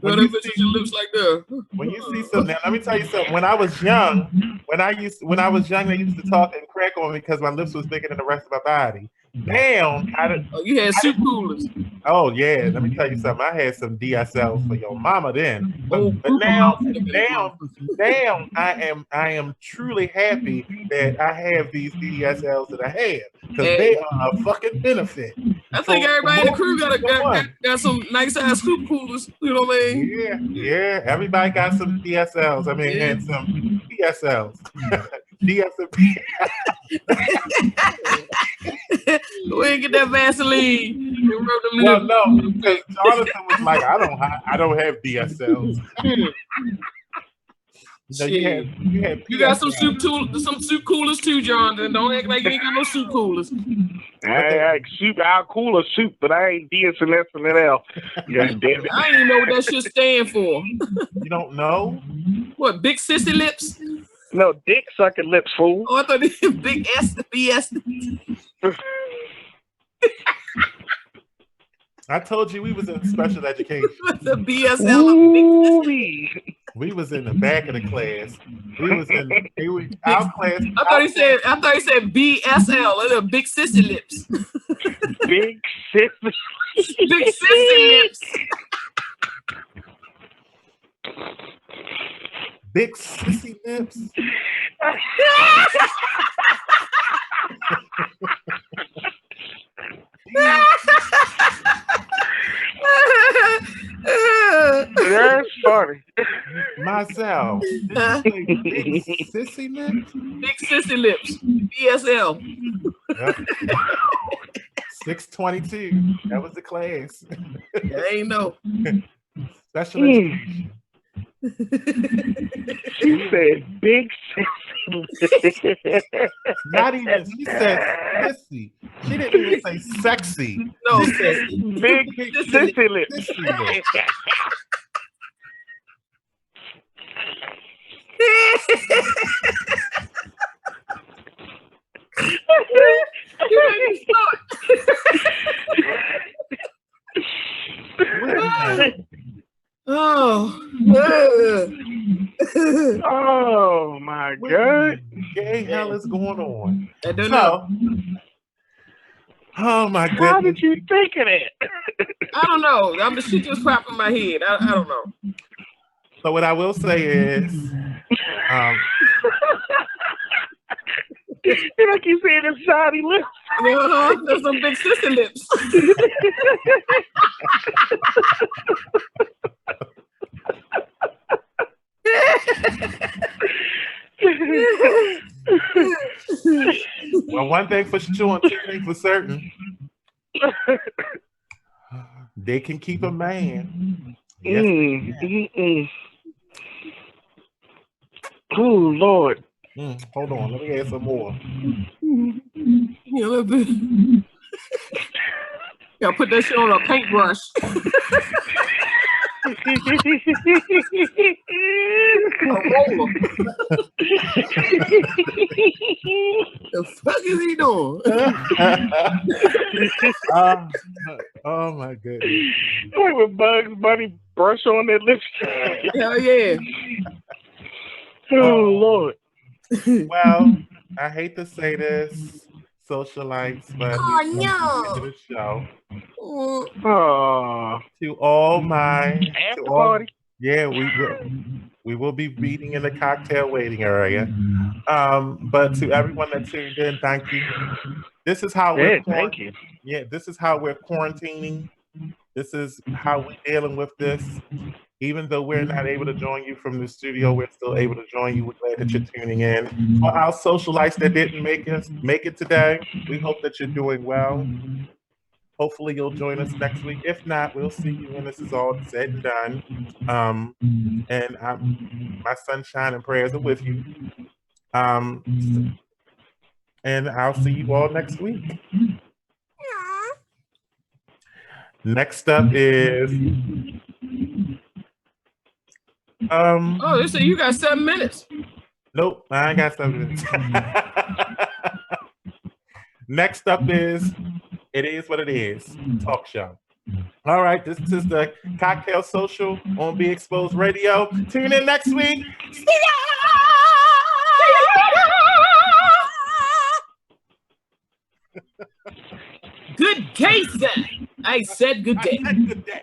Speaker 3: When you see your lips like that.
Speaker 1: When you see something, now let me tell you something. When I was young, they used to talk and crack on me because my lips was bigger than the rest of my body. Damn.
Speaker 3: You had soup coolers.
Speaker 1: Oh yeah, let me tell you something. I had some DSLs for your mama then, but now, I am truly happy that I have these DSLs that I have because they are a fucking benefit.
Speaker 3: I think everybody in the crew got some nice ass soup coolers. You know what I mean?
Speaker 1: Yeah. Everybody got some DSLs. I mean, and some DSLs. DSLs.
Speaker 3: Go ahead and get that Vaseline.
Speaker 1: Well, no, because Jonathan was like, I don't have DSLs. No, you got some soup coolers too, Jonathan. Don't act like you ain't got no soup coolers.
Speaker 2: I'll cool a soup, but I ain't DSL. God damn it.
Speaker 3: I ain't even know what that shit stand for.
Speaker 1: You don't know?
Speaker 3: What, big sissy lips?
Speaker 2: No, dick sucking lips, fool.
Speaker 3: Oh, I thought it was big S, BS.
Speaker 1: I told you we was in special education.
Speaker 3: The BSL.
Speaker 1: We was in the back of the class. We was in our class.
Speaker 3: I thought he said BSL. Little big sissy lips.
Speaker 2: Big sissy.
Speaker 3: Big sissy lips.
Speaker 1: Big sissy lips.
Speaker 2: That's funny.
Speaker 1: Myself. Big sissy lips?
Speaker 3: Big sissy lips. BSL.
Speaker 1: Yep. 622. That was the class.
Speaker 3: I ain't know.
Speaker 1: Special education.
Speaker 2: She said big sissy.
Speaker 1: Not even, she said sissy. She didn't even say sexy.
Speaker 3: No,
Speaker 1: she said
Speaker 2: big sissy lips.
Speaker 3: You made me start.
Speaker 2: Oh my God.
Speaker 1: What the hell is going on?
Speaker 3: I don't know.
Speaker 1: Oh my goodness.
Speaker 2: How did you think of that?
Speaker 3: I don't know. I mean, shit just popped in my head. I don't know.
Speaker 1: So what I will say is,
Speaker 2: like you said, it's shiny lips.
Speaker 3: There's some big sister lips.
Speaker 1: Well, one thing for sure, and two things for certain, they can keep a man. Yes.
Speaker 2: Oh Lord.
Speaker 1: Hold on, let me add some more.
Speaker 3: Yeah, a little bit. Gotta put that shit on a paintbrush. A roller. The fuck is he doing?
Speaker 1: Oh my goodness.
Speaker 2: Like when Bugs Bunny brush on their lipstick.
Speaker 3: Hell yeah.
Speaker 2: Oh Lord.
Speaker 1: Well, I hate to say this, socialites, but
Speaker 4: Oh,
Speaker 1: we
Speaker 4: no.
Speaker 1: to the show.
Speaker 2: Oh.
Speaker 1: To all my
Speaker 2: After party.
Speaker 1: yeah, we will be meeting in the cocktail waiting area. But to everyone that tuned in, thank you. This is how
Speaker 2: Yeah, thank you.
Speaker 1: yeah, this is how we're quarantining. This is how we're dealing with this. Even though we're not able to join you from the studio, we're still able to join you. We're glad that you're tuning in. For our socialites that didn't make it today, we hope that you're doing well. Hopefully you'll join us next week. If not, we'll see you when this is all said and done. And my sunshine and prayers are with you. And I'll see you all next week. Next up is
Speaker 3: Oh, they say you got 7 minutes.
Speaker 1: nope, I ain't got 7 minutes. Next up is It Is What It Is talk show. All right, this is the Cocktail Social on Be Exposed Radio. Tune in next week. See ya!
Speaker 3: Good day, sir. I said good day.
Speaker 1: Good day.